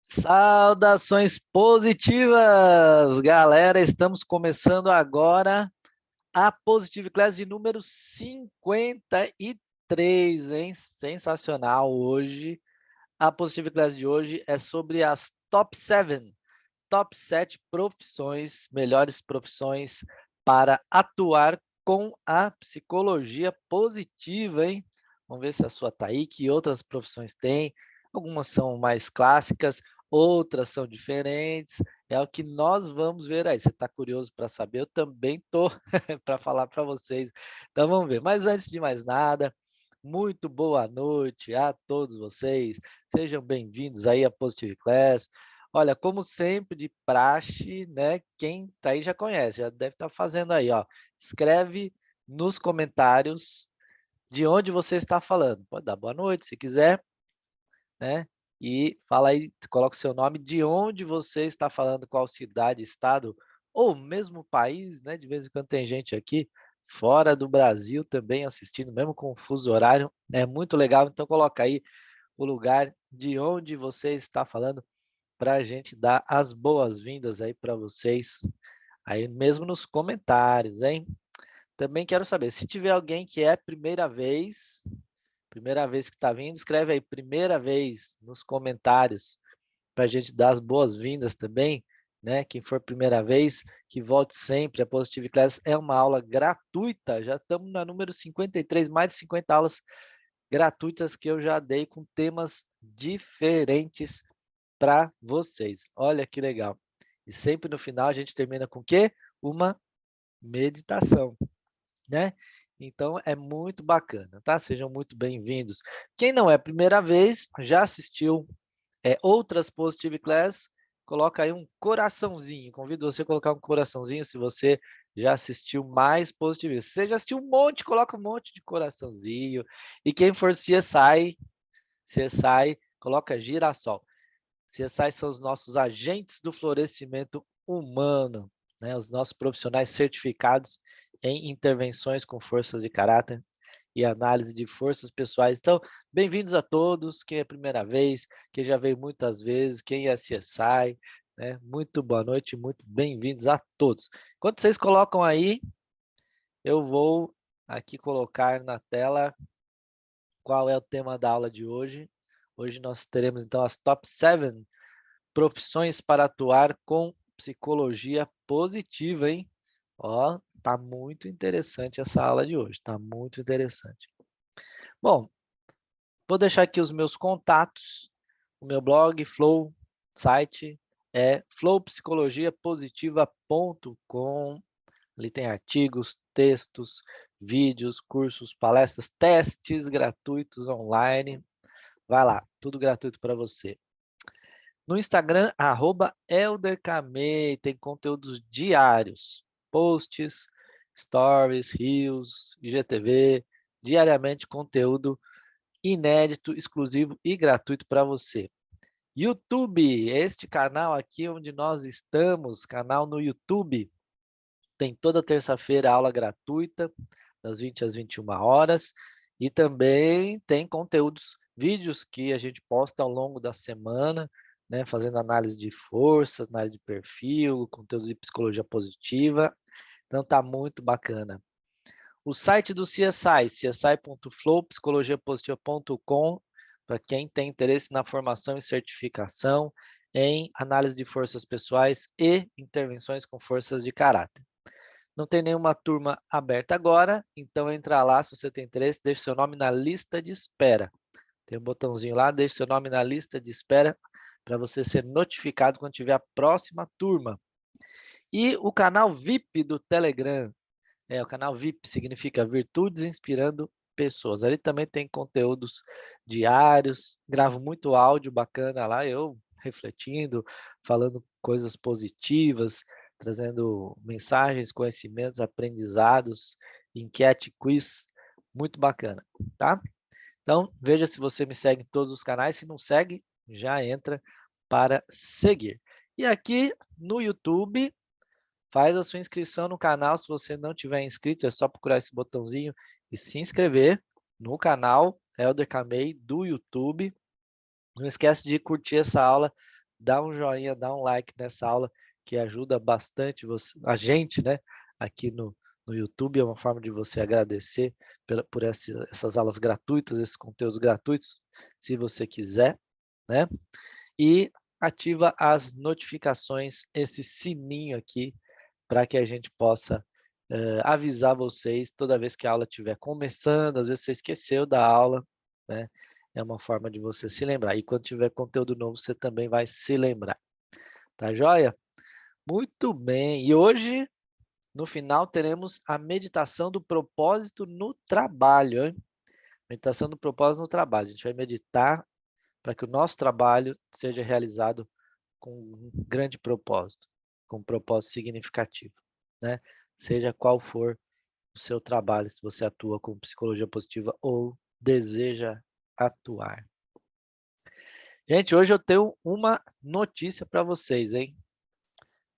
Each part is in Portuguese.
Saudações positivas, galera! Estamos começando agora a Positive Class de número 53, hein? Sensacional hoje. A Positive Class de hoje é sobre as top 7 profissões, melhores profissões para atuar com a psicologia positiva, hein? Vamos ver se a sua tá aí, que outras profissões tem. Algumas são mais clássicas, outras são diferentes. É o que nós vamos ver aí. Você está curioso para saber? Eu também tô para falar para vocês. Então vamos ver. Mas antes de mais nada, muito boa noite a todos vocês. Sejam bem-vindos aí à Positive Class. Olha, como sempre, de praxe, né? Quem tá aí já conhece, já deve estar fazendo aí, ó. Escreve nos comentários de onde você está falando. Pode dar boa noite, se quiser, né? E fala aí, coloca o seu nome, de onde você está falando, qual cidade, estado, ou mesmo país, né? De vez em quando tem gente aqui fora do Brasil também assistindo, mesmo com o fuso horário. É muito legal, então coloca aí o lugar de onde você está falando para a gente dar as boas-vindas aí para vocês, aí mesmo nos comentários, hein? Também quero saber, se tiver alguém que é primeira vez que está vindo, escreve aí, primeira vez, nos comentários, para a gente dar as boas-vindas também, né? Quem for primeira vez, que volte sempre. A Positive Class é uma aula gratuita, já estamos na número 53, mais de 50 aulas gratuitas que eu já dei com temas diferentes para vocês. Olha que legal. E sempre no final a gente termina com o quê? Uma meditação, né? Então é muito bacana, tá? Sejam muito bem-vindos. Quem não é a primeira vez, já assistiu outras Positive Class, coloca aí um coraçãozinho. Convido você a colocar um coraçãozinho se você já assistiu mais Positive. Se você já assistiu um monte, coloca um monte de coraçãozinho. E quem for CSI, coloca girassol. CSI são os nossos agentes do florescimento humano, né? Os nossos profissionais certificados em intervenções com forças de caráter e análise de forças pessoais. Então, bem-vindos a todos, quem é a primeira vez, quem já veio muitas vezes, quem é CSI, né? Muito boa noite, muito bem-vindos a todos. Enquanto vocês colocam aí, eu vou aqui colocar na tela qual é o tema da aula de hoje. Hoje nós teremos então as top 7 profissões para atuar com psicologia positiva, hein? Ó, tá muito interessante essa aula de hoje, tá muito interessante. Bom, vou deixar aqui os meus contatos, o meu blog, Flow, site é flowpsicologiapositiva.com. Ali tem artigos, textos, vídeos, cursos, palestras, testes gratuitos online. Vai lá, tudo gratuito para você. No Instagram, @elderkamei, tem conteúdos diários, posts, stories, reels, IGTV, diariamente conteúdo inédito, exclusivo e gratuito para você. YouTube, este canal aqui onde nós estamos, canal no YouTube, tem toda terça-feira aula gratuita, das 20 às 21 horas, e também tem conteúdos, vídeos que a gente posta ao longo da semana, né, fazendo análise de forças, análise de perfil, conteúdos de psicologia positiva. Então tá muito bacana. O site do CSI, csi.flowpsicologiapositiva.com, para quem tem interesse na formação e certificação em análise de forças pessoais e intervenções com forças de caráter. Não tem nenhuma turma aberta agora, então entra lá se você tem interesse, deixe seu nome na lista de espera. Tem um botãozinho lá, deixe seu nome na lista de espera para você ser notificado quando tiver a próxima turma. E o canal VIP do Telegram, o canal VIP significa Virtudes Inspirando Pessoas. Ali também tem conteúdos diários, gravo muito áudio bacana lá, eu refletindo, falando coisas positivas, trazendo mensagens, conhecimentos, aprendizados, enquete, quiz, muito bacana, tá? Então, veja se você me segue em todos os canais, se não segue, já entra para seguir. E aqui no YouTube, faz a sua inscrição no canal, se você não tiver inscrito, é só procurar esse botãozinho e se inscrever no canal Elder Kamei do YouTube. Não esquece de curtir essa aula dá um joinha, dá um like nessa aula, que ajuda bastante a gente, né, aqui no YouTube, é uma forma de você agradecer por essas aulas gratuitas, esses conteúdos gratuitos, se você quiser, né? E ativa as notificações, esse sininho aqui, para que a gente possa avisar vocês toda vez que a aula estiver começando, às vezes você esqueceu da aula, né? É uma forma de você se lembrar. E quando tiver conteúdo novo, você também vai se lembrar. Tá joia? Muito bem. E hoje, no final, teremos a meditação do propósito no trabalho, hein? Meditação do propósito no trabalho. A gente vai meditar para que o nosso trabalho seja realizado com um grande propósito, com um propósito significativo, né? Seja qual for o seu trabalho, se você atua com psicologia positiva ou deseja atuar. Gente, hoje eu tenho uma notícia para vocês, hein?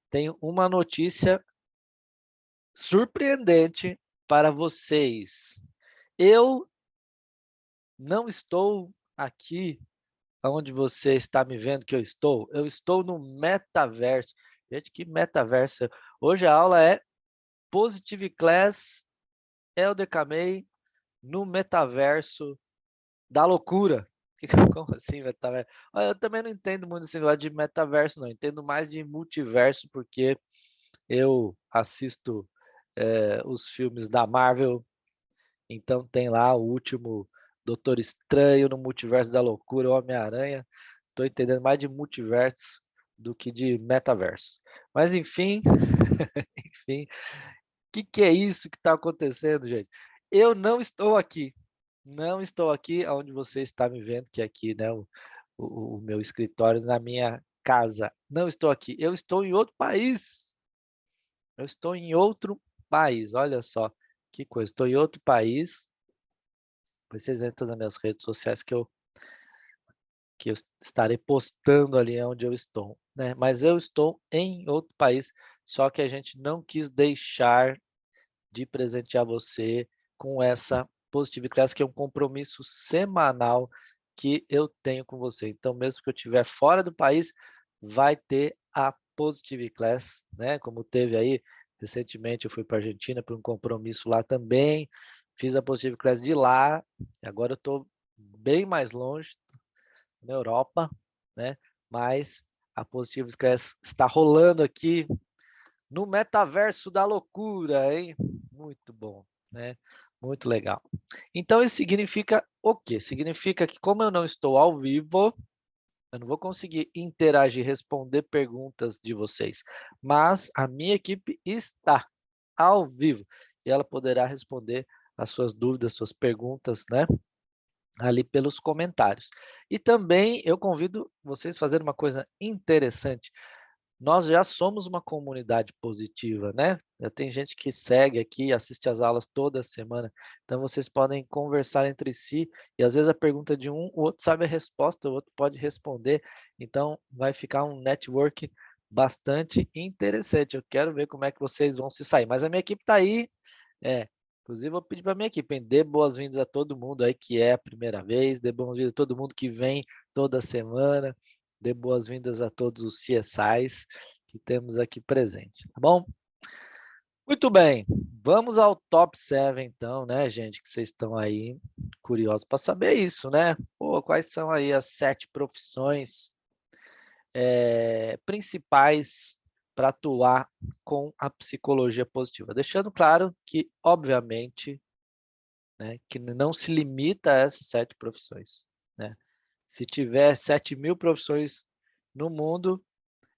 Tenho uma notícia surpreendente para vocês. Eu não estou aqui onde você está me vendo que eu estou no metaverso. Gente, que metaverso? Hoje a aula é Positive Class Elder Camei no metaverso da loucura. Como assim metaverso? Olha, eu também não entendo muito esse negócio de metaverso, não. Entendo mais de multiverso, porque eu assisto os filmes da Marvel, então tem lá o último Doutor Estranho no Multiverso da Loucura, Homem-Aranha. Estou entendendo mais de multiverso do que de metaverso. Mas enfim, enfim, o que é isso que está acontecendo, gente? Eu não estou aqui. Não estou aqui onde você está me vendo, que é aqui, né, o meu escritório na minha casa. Não estou aqui. Eu estou em outro país. Eu estou em outro país. Olha só que coisa. Estou em outro país. Vocês entram nas minhas redes sociais que eu estarei postando ali onde eu estou, né? Mas eu estou em outro país, só que a gente não quis deixar de presentear você com essa Positive Class, que é um compromisso semanal que eu tenho com você. Então, mesmo que eu estiver fora do país, vai ter a Positive Class, né? Como teve aí recentemente, eu fui para a Argentina para um compromisso lá também, fiz a Positive Class de lá, agora eu estou bem mais longe, na Europa, né? Mas a Positive Class está rolando aqui no metaverso da loucura, hein? Muito bom, né? Muito legal. Então, isso significa o quê? Significa que, como eu não estou ao vivo, eu não vou conseguir interagir, responder perguntas de vocês, mas a minha equipe está ao vivo e ela poderá responder as suas dúvidas, suas perguntas, né? Ali pelos comentários. E também eu convido vocês a fazerem uma coisa interessante. Nós já somos uma comunidade positiva, né? Já tem gente que segue aqui, assiste as aulas toda semana. Então, vocês podem conversar entre si e, às vezes, a pergunta de um, o outro sabe a resposta, o outro pode responder. Então, vai ficar um network bastante interessante. Eu quero ver como é que vocês vão se sair. Mas a minha equipe está aí. Inclusive, vou pedir para a minha equipe, hein? Dê boas-vindas a todo mundo aí que é a primeira vez, dê boas-vindas a todo mundo que vem toda semana. Dê boas-vindas a todos os CSIs que temos aqui presente, tá bom? Muito bem, vamos ao top 7 então, né, gente, que vocês estão aí curiosos para saber isso, né? Pô, quais são aí as 7 profissões principais para atuar com a psicologia positiva? Deixando claro que, obviamente, né, que não se limita a essas 7 profissões, né? Se tiver 7.000 profissões no mundo,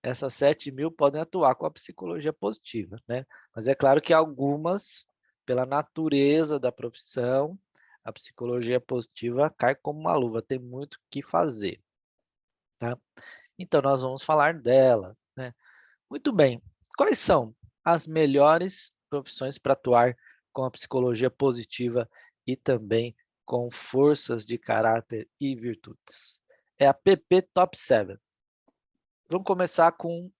essas 7.000 podem atuar com a psicologia positiva, né? Mas é claro que algumas, pela natureza da profissão, a psicologia positiva cai como uma luva, tem muito o que fazer, tá? Então, nós vamos falar dela, né? Muito bem, quais são as melhores profissões para atuar com a psicologia positiva e também com forças de caráter e virtudes? É a PP Top 7. Vamos começar com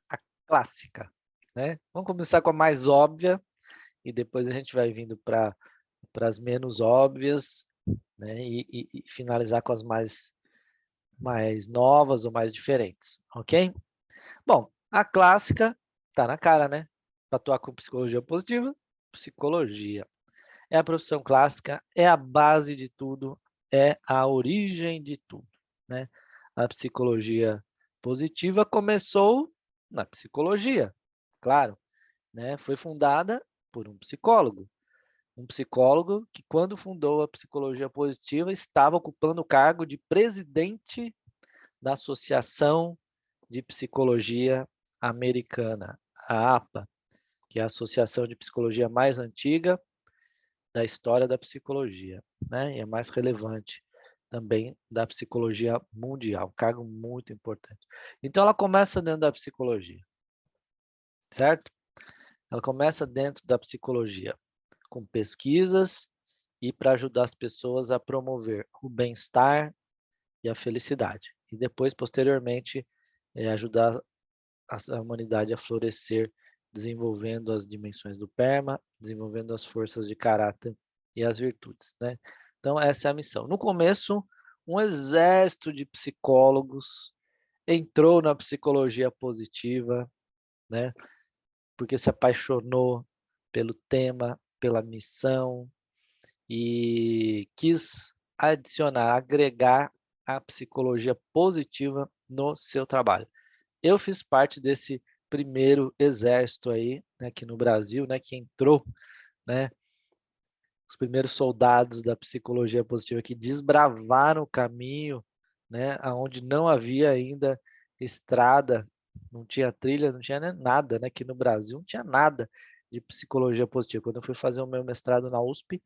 a clássica, né? Vamos começar com a mais óbvia e depois a gente vai vindo para as menos óbvias, né? E finalizar com as mais mais novas ou mais diferentes, ok? Bom, a clássica tá na cara, né? Para atuar com psicologia positiva, psicologia. É a profissão clássica, é a base de tudo, é a origem de tudo, né? A psicologia positiva começou na psicologia, claro, né? Foi fundada por um psicólogo que, quando fundou a psicologia positiva, estava ocupando o cargo de presidente da Associação de Psicologia Americana, a APA, que é a associação de psicologia mais antiga da história da psicologia, né? E é mais relevante também da psicologia mundial, um cargo muito importante. Então, ela começa dentro da psicologia, certo? Ela começa dentro da psicologia, com pesquisas e para ajudar as pessoas a promover o bem-estar e a felicidade. E depois, posteriormente, ajudar a humanidade a florescer, desenvolvendo as dimensões do PERMA, desenvolvendo as forças de caráter e as virtudes, né? Então, essa é a missão. No começo, um exército de psicólogos entrou na psicologia positiva, né? Porque se apaixonou pelo tema, pela missão e quis adicionar, agregar a psicologia positiva no seu trabalho. Eu fiz parte desse primeiro exército aí, né, aqui no Brasil, né, que entrou, né, os primeiros soldados da psicologia positiva que desbravaram o caminho, né, aonde não havia ainda estrada, não tinha trilha, não tinha nada, né, aqui no Brasil não tinha nada de psicologia positiva. Quando eu fui fazer o meu mestrado na USP,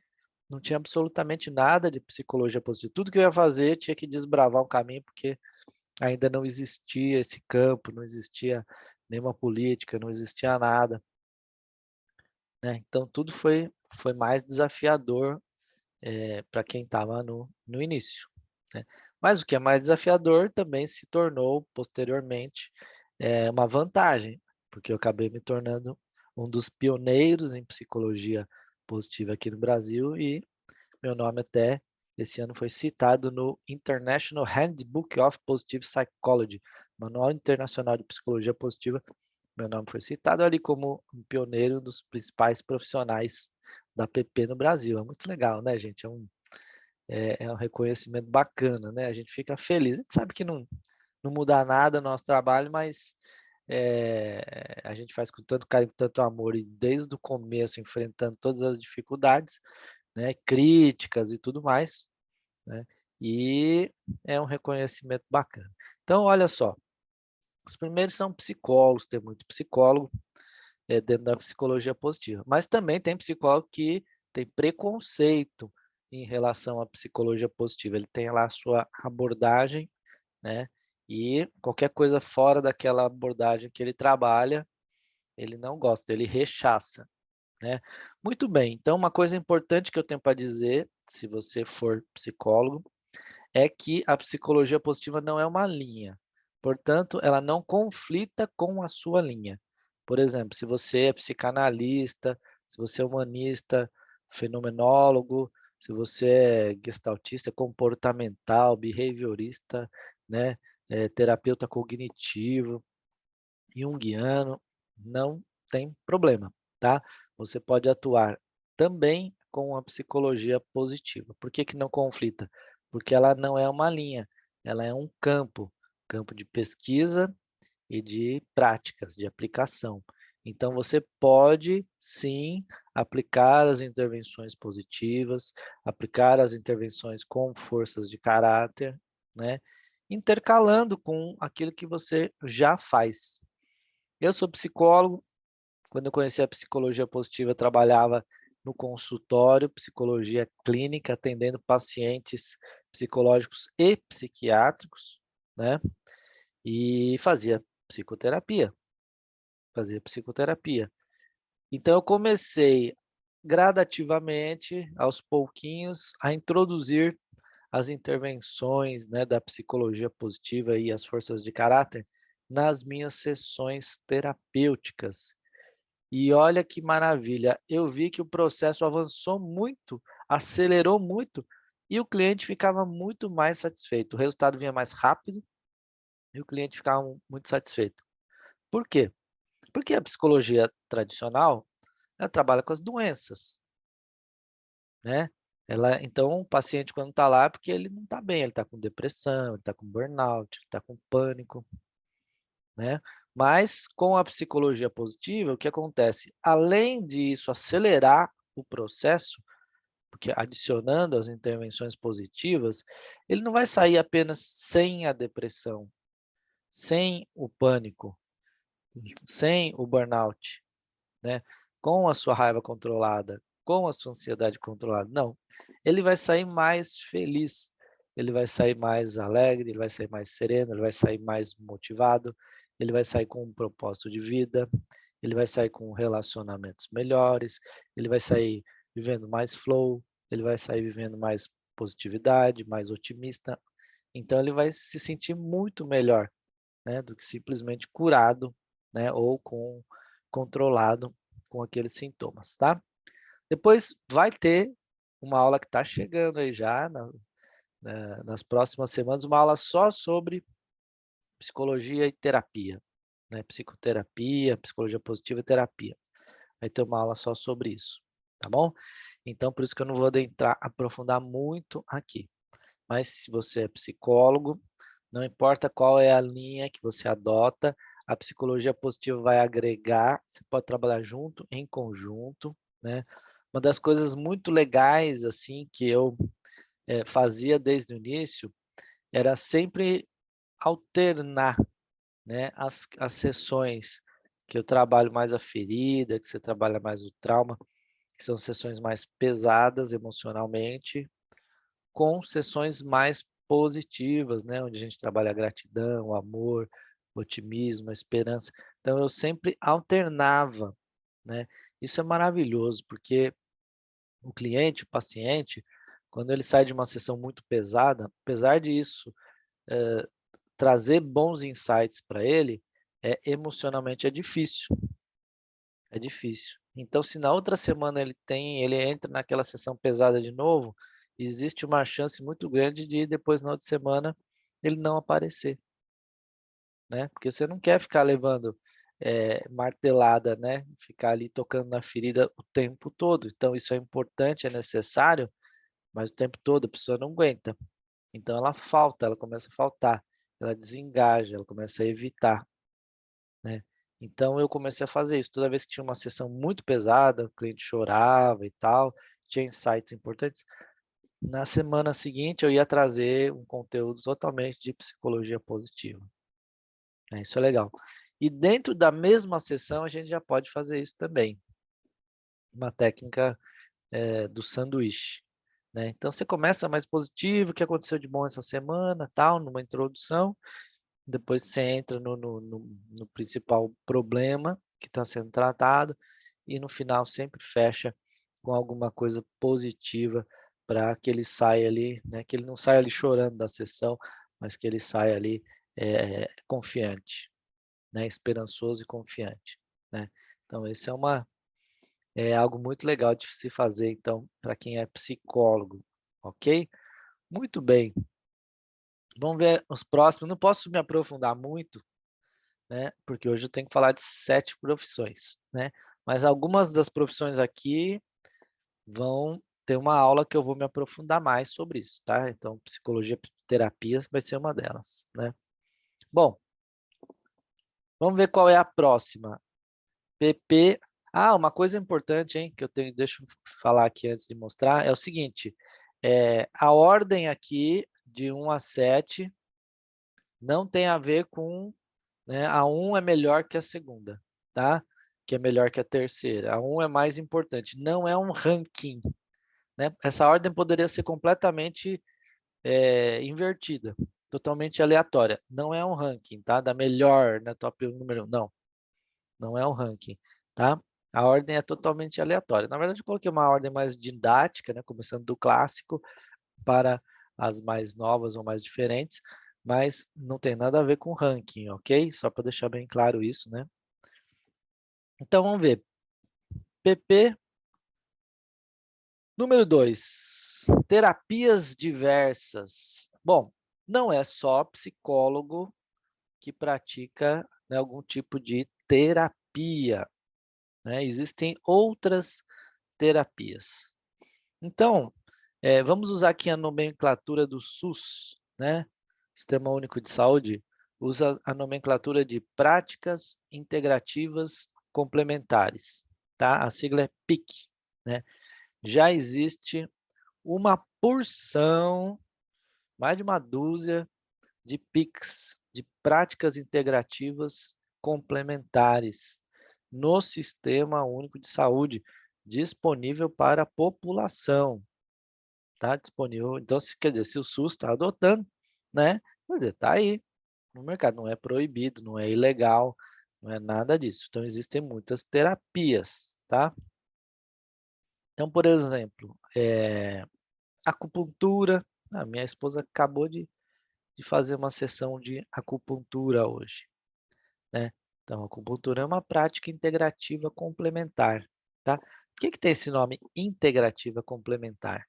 não tinha absolutamente nada de psicologia positiva. Tudo que eu ia fazer tinha que desbravar um caminho, porque ainda não existia esse campo, não existia nenhuma política, não existia nada, né? Então tudo foi mais desafiador para quem estava no início, né? Mas o que é mais desafiador também se tornou posteriormente uma vantagem, porque eu acabei me tornando um dos pioneiros em psicologia positiva aqui no Brasil e meu nome até esse ano foi citado no International Handbook of Positive Psychology, Manual Internacional de Psicologia Positiva. Meu nome foi citado ali como um pioneiro dos principais profissionais da PP no Brasil. É muito legal, né, gente? É um reconhecimento bacana, né? A gente fica feliz. A gente sabe que não muda nada no nosso trabalho, mas a gente faz com tanto carinho, com tanto amor, e desde o começo, enfrentando todas as dificuldades, né, críticas e tudo mais, né? E é um reconhecimento bacana. Então, olha só, os primeiros são psicólogos, tem muito psicólogo dentro da psicologia positiva, mas também tem psicólogo que tem preconceito em relação à psicologia positiva. Ele tem lá a sua abordagem, né? E qualquer coisa fora daquela abordagem que ele trabalha, ele não gosta, ele rechaça, né? Muito bem, então uma coisa importante que eu tenho para dizer, se você for psicólogo, é que a psicologia positiva não é uma linha. Portanto, ela não conflita com a sua linha. Por exemplo, se você é psicanalista, se você é humanista, fenomenólogo, se você é gestaltista, comportamental, behaviorista, né, terapeuta cognitivo, junguiano, não tem problema, tá? Você pode atuar também com a psicologia positiva. Por que que não conflita? Porque ela não é uma linha, ela é um campo de pesquisa e de práticas, de aplicação. Então, você pode, sim, aplicar as intervenções positivas, aplicar as intervenções com forças de caráter, né? Intercalando com aquilo que você já faz. Eu sou psicólogo. Quando eu conheci a psicologia positiva, eu trabalhava no consultório, psicologia clínica, atendendo pacientes psicológicos e psiquiátricos, né? E fazia psicoterapia. Então eu comecei gradativamente, aos pouquinhos, a introduzir as intervenções, né, da psicologia positiva e as forças de caráter nas minhas sessões terapêuticas. E olha que maravilha, eu vi que o processo avançou muito, acelerou muito e o cliente ficava muito mais satisfeito. O resultado vinha mais rápido e o cliente ficava muito satisfeito. Por quê? Porque a psicologia tradicional, ela trabalha com as doenças, né? Então, o paciente quando está lá é porque ele não está bem, ele está com depressão, ele está com burnout, ele está com pânico, né? Mas com a psicologia positiva, o que acontece? Além disso acelerar o processo, porque adicionando as intervenções positivas, ele não vai sair apenas sem a depressão, sem o pânico, sem o burnout, né? Com a sua raiva controlada, com a sua ansiedade controlada. Não, ele vai sair mais feliz, ele vai sair mais alegre, ele vai sair mais sereno, ele vai sair mais motivado, ele vai sair com um propósito de vida, ele vai sair com relacionamentos melhores, ele vai sair vivendo mais flow, ele vai sair vivendo mais positividade, mais otimista. Então ele vai se sentir muito melhor, né, do que simplesmente curado, né, ou controlado com aqueles sintomas, tá? Depois vai ter uma aula que está chegando aí já nas próximas semanas, uma aula só sobre psicologia e terapia, né? Psicoterapia, psicologia positiva e terapia. Vai ter uma aula só sobre isso, tá bom? Então, por isso que eu não vou aprofundar muito aqui. Mas se você é psicólogo, não importa qual é a linha que você adota, a psicologia positiva vai agregar, você pode trabalhar junto, em conjunto, né? Uma das coisas muito legais, assim, que eu fazia desde o início, era sempre alternar, né, as sessões que eu trabalho mais a ferida, que você trabalha mais o trauma, que são sessões mais pesadas emocionalmente, com sessões mais positivas, né, onde a gente trabalha a gratidão, o amor, o otimismo, a esperança. Então eu sempre alternava, né. Isso é maravilhoso, porque o cliente, o paciente, quando ele sai de uma sessão muito pesada, apesar disso, trazer bons insights para ele, emocionalmente é difícil, é difícil. Então, se na outra semana ele entra naquela sessão pesada de novo, existe uma chance muito grande de depois na outra semana ele não aparecer, né? Porque você não quer ficar levando martelada, né? Ficar ali tocando na ferida o tempo todo. Então, isso é importante, é necessário, mas o tempo todo a pessoa não aguenta. Então, ela começa a faltar, ela desengaja, ela começa a evitar, né. Então eu comecei a fazer isso, toda vez que tinha uma sessão muito pesada, o cliente chorava e tal, tinha insights importantes, na semana seguinte eu ia trazer um conteúdo totalmente de psicologia positiva, né, isso é legal. E dentro da mesma sessão a gente já pode fazer isso também, uma técnica, do sanduíche, né. Então você começa mais positivo, o que aconteceu de bom essa semana, tal, numa introdução. Depois você entra no principal problema que está sendo tratado e no final sempre fecha com alguma coisa positiva para que ele saia ali, né, que ele não saia ali chorando da sessão, mas que ele saia ali, confiante, né, esperançoso e confiante, né. Então esse é algo muito legal de se fazer então para quem é psicólogo, ok? Muito bem, vamos ver os próximos, não posso me aprofundar muito, né, porque hoje eu tenho que falar de 7 profissões, né, mas algumas das profissões aqui vão ter uma aula que eu vou me aprofundar mais sobre isso, tá. Então psicologia, terapia vai ser uma delas, né. Bom, vamos ver qual é a próxima. PP uma coisa importante, hein, que eu tenho deixa eu falar aqui antes de mostrar, é o seguinte, a ordem aqui de 1 a 7 não tem a ver com, né, a 1 é melhor que a segunda, tá, que é melhor que a terceira. A 1 é mais importante, não é um ranking, né. Essa ordem poderia ser completamente, invertida, totalmente aleatória. Não é um ranking, tá, da melhor, né, top número 1, não, não é um ranking, tá. A ordem é totalmente aleatória. Na verdade eu coloquei uma ordem mais didática, né, começando do clássico para as mais novas ou mais diferentes, mas não tem nada a ver com ranking, ok? Só para deixar bem claro isso, né? Então vamos ver. PP Número 2, terapias diversas. Bom, não é só psicólogo que pratica, né, algum tipo de terapia, né? Existem outras terapias. Então, vamos usar aqui a nomenclatura do SUS, né? Sistema Único de Saúde, usa a nomenclatura de práticas integrativas complementares, tá? A sigla é PIC, né? Já existe uma porção, mais de uma dúzia de PICs, de práticas integrativas complementares, no Sistema Único de Saúde, disponível para a população. Está disponível. Então, quer dizer, se o SUS está adotando, né? Quer dizer, está aí no mercado, não é proibido, não é ilegal, não é nada disso. Então, existem muitas terapias, tá? Então, por exemplo, acupuntura. A minha esposa acabou de fazer uma sessão de acupuntura hoje, né? Então, a acupuntura é uma prática integrativa complementar, tá? Por que tem esse nome integrativa complementar?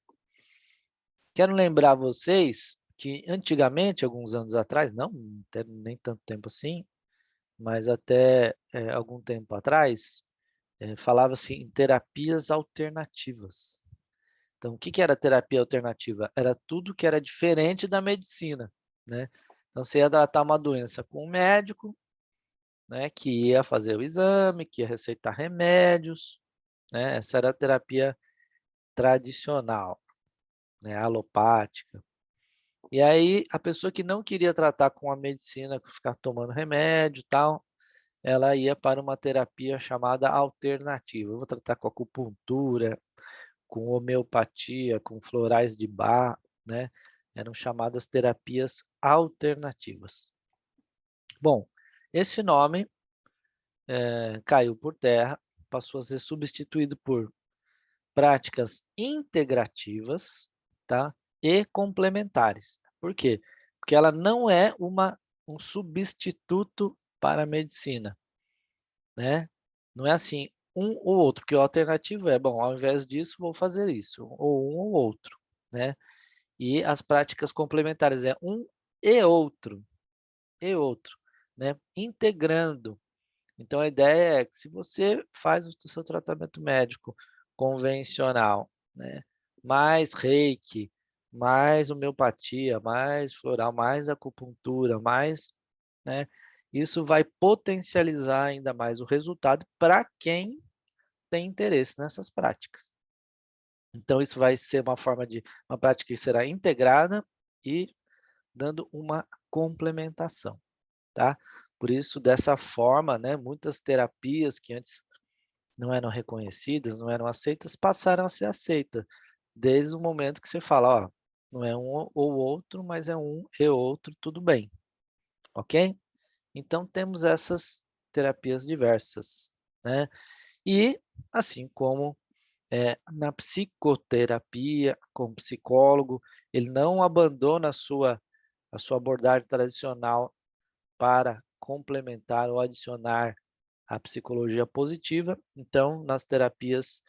Quero lembrar vocês que antigamente, alguns anos atrás, não nem tanto tempo assim, mas até algum tempo atrás, falava-se em terapias alternativas. Então, o que era terapia alternativa? Era tudo que era diferente da medicina, né? Então, você ia tratar uma doença com um médico, né, que ia fazer o exame, que ia receitar remédios, né? Essa era a terapia tradicional, né, alopática. E aí, a pessoa que não queria tratar com a medicina, ficar tomando remédio e tal, ela ia para uma terapia chamada alternativa. Eu vou tratar com acupuntura, com homeopatia, com florais de Bach, né? Eram chamadas terapias alternativas. Bom, esse nome caiu por terra, passou a ser substituído por práticas integrativas, tá? E complementares. Por quê? Porque ela não é um substituto para a medicina, né? Não é assim, um ou outro, porque o alternativo é, bom, ao invés disso, vou fazer isso, ou um ou outro, né? E as práticas complementares é um e outro, né? Integrando. Então, a ideia é que se você faz o seu tratamento médico convencional, né, mais reiki, mais homeopatia, mais floral, mais acupuntura, mais, né, isso vai potencializar ainda mais o resultado para quem tem interesse nessas práticas. Então, isso vai ser uma prática que será integrada e dando uma complementação, tá? Por isso, dessa forma, né, muitas terapias que antes não eram reconhecidas, não eram aceitas, passaram a ser aceitas, desde o momento que você fala, ó, não é um ou outro, mas é um e outro, tudo bem, ok? Então, temos essas terapias diversas, né? E, assim como na psicoterapia, como psicólogo, ele não abandona a sua abordagem tradicional para complementar ou adicionar a psicologia positiva. Então, nas terapias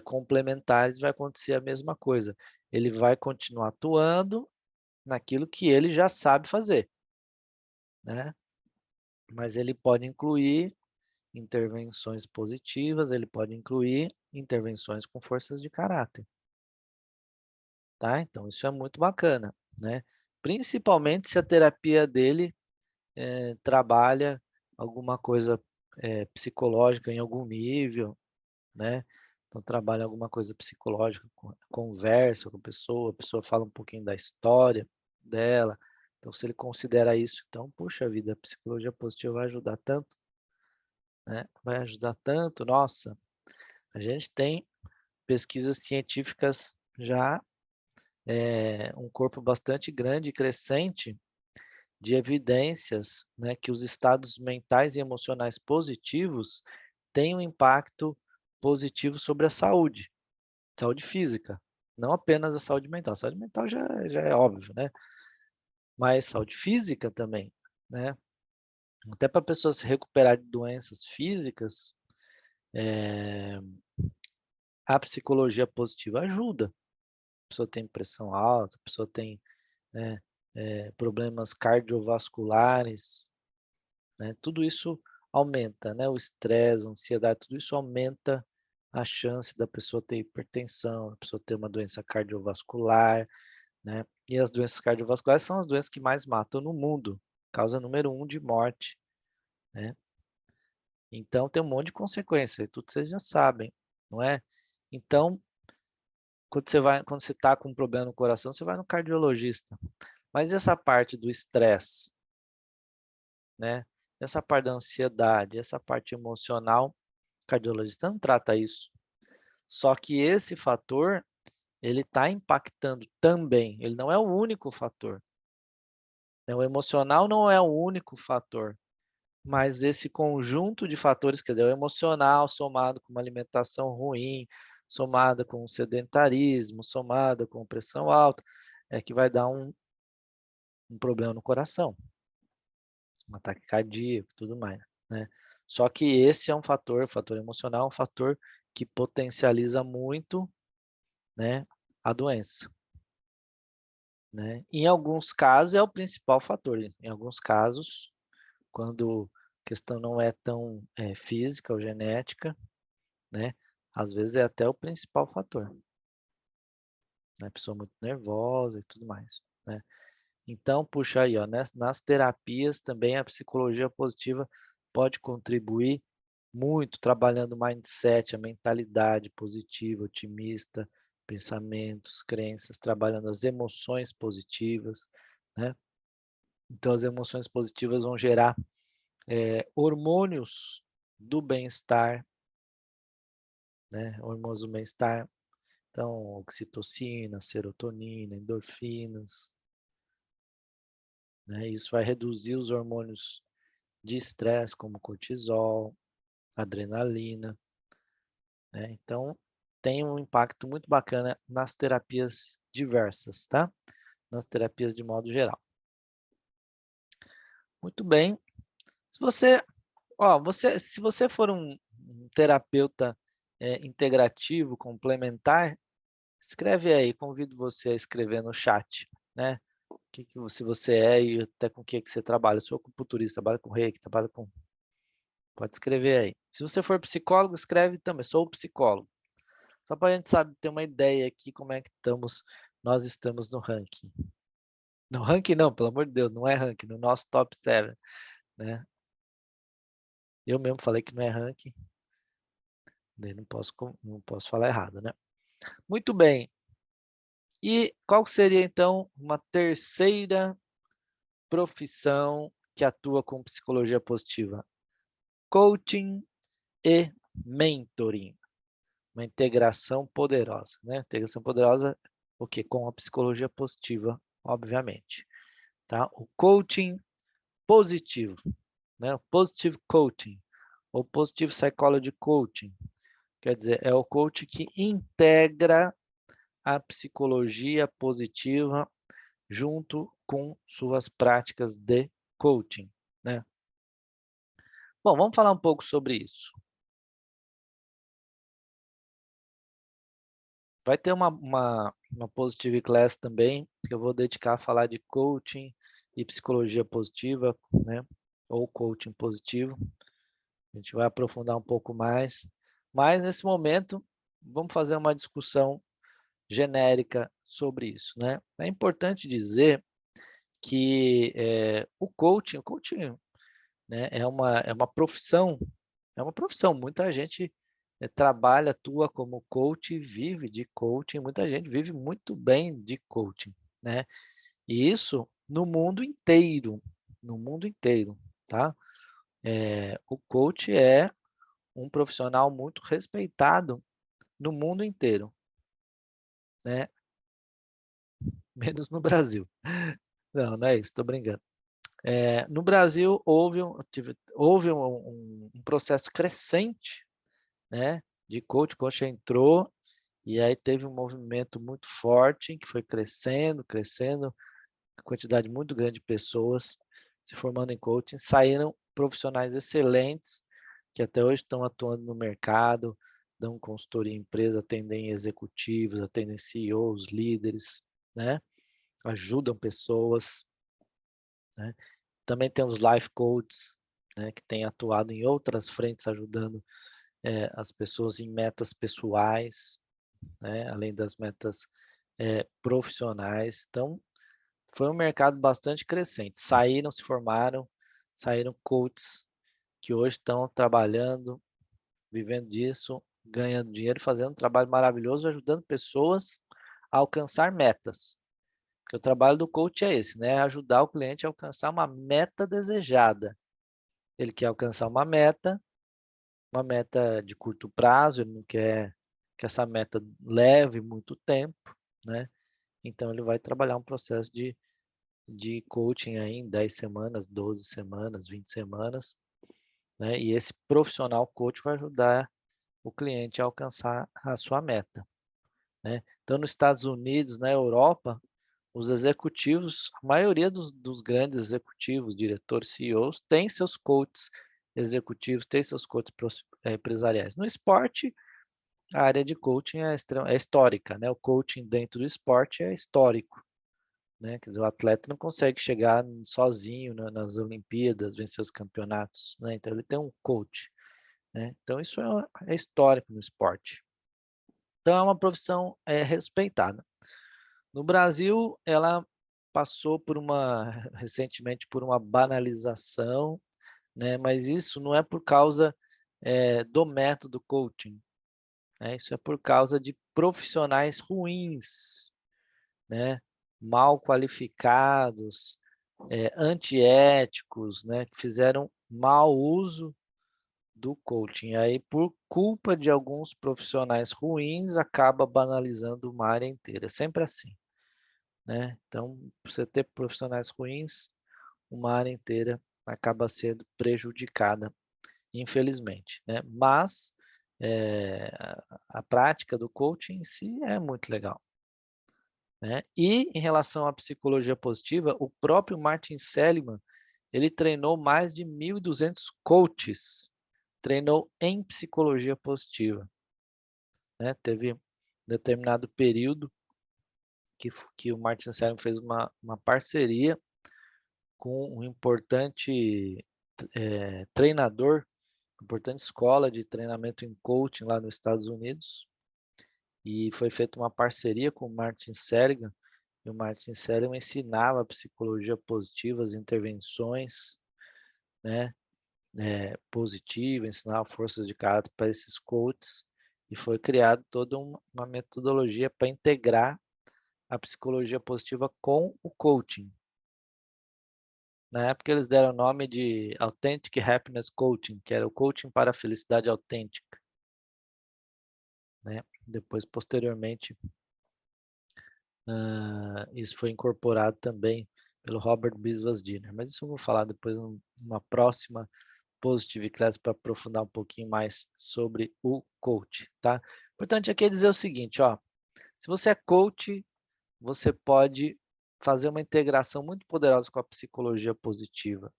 complementares vai acontecer a mesma coisa. Ele vai continuar atuando naquilo que ele já sabe fazer, né? Mas ele pode incluir intervenções positivas, ele pode incluir intervenções com forças de caráter, tá? Então, isso é muito bacana, né? Principalmente se a terapia dele trabalha alguma coisa psicológica em algum nível, né? Então, trabalha alguma coisa psicológica, conversa com a pessoa fala um pouquinho da história dela. Então, se ele considera isso, então, puxa vida, a psicologia positiva vai ajudar tanto, né? Vai ajudar tanto. Nossa, a gente tem pesquisas científicas já, um corpo bastante grande e crescente de evidências, né, que os estados mentais e emocionais positivos têm um impacto positivo sobre a saúde física, não apenas a saúde mental. A saúde mental já é óbvio, né? Mas saúde física também, né? Até para a pessoa se recuperar de doenças físicas, a psicologia positiva ajuda. A pessoa tem pressão alta, a pessoa tem, né, problemas cardiovasculares, né, tudo isso aumenta, né, o estresse, a ansiedade, tudo isso aumenta a chance da pessoa ter hipertensão, da pessoa ter uma doença cardiovascular, né, e as doenças cardiovasculares são as doenças que mais matam no mundo, causa número 1 de morte, né. Então tem um monte de consequência, e tudo vocês já sabem, não é. Então, quando você está com um problema no coração, você vai no cardiologista. Mas essa parte do estresse, né, essa parte da ansiedade, essa parte emocional, o cardiologista não trata isso. Só que esse fator, ele está impactando também, ele não é o único fator, né, o emocional não é o único fator, mas esse conjunto de fatores, quer dizer, o emocional somado com uma alimentação ruim, somada com o sedentarismo, somada com pressão alta, é que vai dar um problema no coração, um ataque cardíaco, tudo mais, né. Só que esse é um fator, o fator emocional é um fator que potencializa muito, né, a doença, né. Em alguns casos é o principal fator, em alguns casos, quando a questão não é tão, física ou genética, né, às vezes é até o principal fator, né, pessoa muito nervosa e tudo mais, né. Então, puxa aí, ó, nas terapias também a psicologia positiva pode contribuir muito, trabalhando o mindset, a mentalidade positiva, otimista, pensamentos, crenças, trabalhando as emoções positivas, né. Então as emoções positivas vão gerar, hormônios do bem-estar, né, hormônios do bem-estar, então oxitocina, serotonina, endorfinas, né, isso vai reduzir os hormônios de estresse, como cortisol, adrenalina, né. Então, tem um impacto muito bacana nas terapias diversas, tá? Nas terapias de modo geral. Muito bem. Se você se você for um terapeuta, integrativo, complementar, escreve aí, convido você a escrever no chat, né, se você é e até com o que você trabalha. Eu sou acupunturista, trabalho com reiki, trabalho com pode escrever aí. Se você for psicólogo, escreve também, sou psicólogo. Só para a gente sabe ter uma ideia aqui como é que nós estamos no ranking. No ranking não, pelo amor de Deus, não é ranking, no nosso top 7, né. Eu mesmo falei que não é ranking, daí não posso falar errado, né. Muito bem, e qual seria então uma terceira profissão que atua com psicologia positiva? Coaching e mentoring, uma integração poderosa, né. Integração poderosa, o quê? Com a psicologia positiva, obviamente, tá. O coaching positivo, né, o positive coaching, ou positive psychology coaching, quer dizer, é o coach que integra a psicologia positiva junto com suas práticas de coaching, né. Bom, vamos falar um pouco sobre isso. Vai ter uma positive class também, que eu vou dedicar a falar de coaching e psicologia positiva, né, ou coaching positivo. A gente vai aprofundar um pouco mais, mas nesse momento vamos fazer uma discussão genérica sobre isso, né. É importante dizer que, o coaching, né, é uma profissão, muita gente, trabalha, atua como coach, vive de coaching, muita gente vive muito bem de coaching, né. E isso no mundo inteiro, tá. O coach é um profissional muito respeitado no mundo inteiro, né, menos no Brasil. Não, não é isso, estou brincando. No Brasil houve um processo crescente, né, de coach, o coach entrou, e aí teve um movimento muito forte que foi crescendo, crescendo, quantidade muito grande de pessoas se formando em coaching, saíram profissionais excelentes, que até hoje estão atuando no mercado, dão consultoria em empresa, atendem executivos, atendem CEOs, líderes, né? Ajudam pessoas, né? Também tem os life coaches, né, que têm atuado em outras frentes, ajudando as pessoas em metas pessoais, né, além das metas profissionais. Então, foi um mercado bastante crescente. Se formaram, saíram coaches que hoje estão trabalhando, vivendo disso, ganhando dinheiro, fazendo um trabalho maravilhoso, ajudando pessoas a alcançar metas. Porque o trabalho do coach é esse, né? Ajudar o cliente a alcançar uma meta desejada. Ele quer alcançar uma meta de curto prazo, ele não quer que essa meta leve muito tempo, né? Então ele vai trabalhar um processo de coaching aí em 10 semanas, 12 semanas, 20 semanas, né? E esse profissional coach vai ajudar o cliente a alcançar a sua meta, né? Então, nos Estados Unidos, na Europa, os executivos, a maioria dos grandes executivos, diretores, CEOs, tem seus coaches executivos, tem seus coaches empresariais. No esporte, a área de coaching é histórica, né? O coaching dentro do esporte é histórico, né? Quer dizer, o atleta não consegue chegar sozinho nas Olimpíadas, vencer os campeonatos, né? Então ele tem um coach, né? Então isso é histórico no esporte. Então é uma profissão respeitada. No Brasil, ela passou recentemente por uma banalização, né? Mas isso não é por causa do método coaching, né? Isso é por causa de profissionais ruins, né? Mal qualificados, antiéticos, né? Que fizeram mau uso do coaching. Aí, por culpa de alguns profissionais ruins, acaba banalizando uma área inteira. É sempre assim, né? Então, você ter profissionais ruins, uma área inteira acaba sendo prejudicada, infelizmente, né? Mas a prática do coaching em si é muito legal, né? E em relação à psicologia positiva, o próprio Martin Seligman, ele treinou mais de 1.200 coaches, treinou em psicologia positiva, né? Teve um determinado período que o Martin Seligman fez uma parceria com um importante treinador, importante escola de treinamento em coaching lá nos Estados Unidos, e foi feita uma parceria com o Martin Seligman, e o Martin Seligman ensinava psicologia positiva, as intervenções, né, positiva, ensinava forças de caráter para esses coaches, e foi criada toda uma metodologia para integrar a psicologia positiva com o coaching. Na época eles deram o nome de Authentic Happiness Coaching, que era o coaching para a felicidade autêntica, né? Depois, posteriormente, isso foi incorporado também pelo Robert Biswas-Diener, mas isso eu vou falar depois numa próxima Positive Class para aprofundar um pouquinho mais sobre o coach, tá? O importante aqui é dizer o seguinte, ó, se você é coach, você pode fazer uma integração muito poderosa com a psicologia positiva,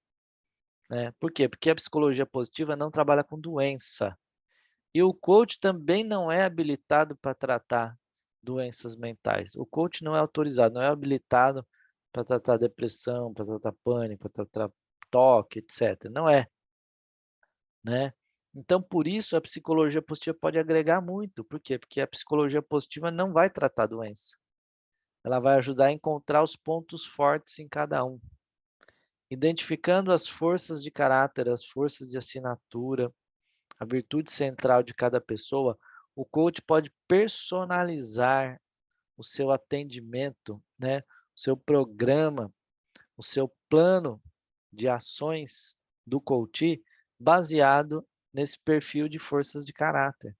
né? Por quê? Porque a psicologia positiva não trabalha com doença. E o coach também não é habilitado para tratar doenças mentais. O coach não é autorizado, não é habilitado para tratar depressão, para tratar pânico, para tratar toque, etc. Não é, né? Então, por isso, a psicologia positiva pode agregar muito. Por quê? Porque a psicologia positiva não vai tratar doença. Ela vai ajudar a encontrar os pontos fortes em cada um. Identificando as forças de caráter, as forças de assinatura, a virtude central de cada pessoa, o coach pode personalizar o seu atendimento, né? O seu programa, o seu plano de ações do coach baseado nesse perfil de forças de caráter.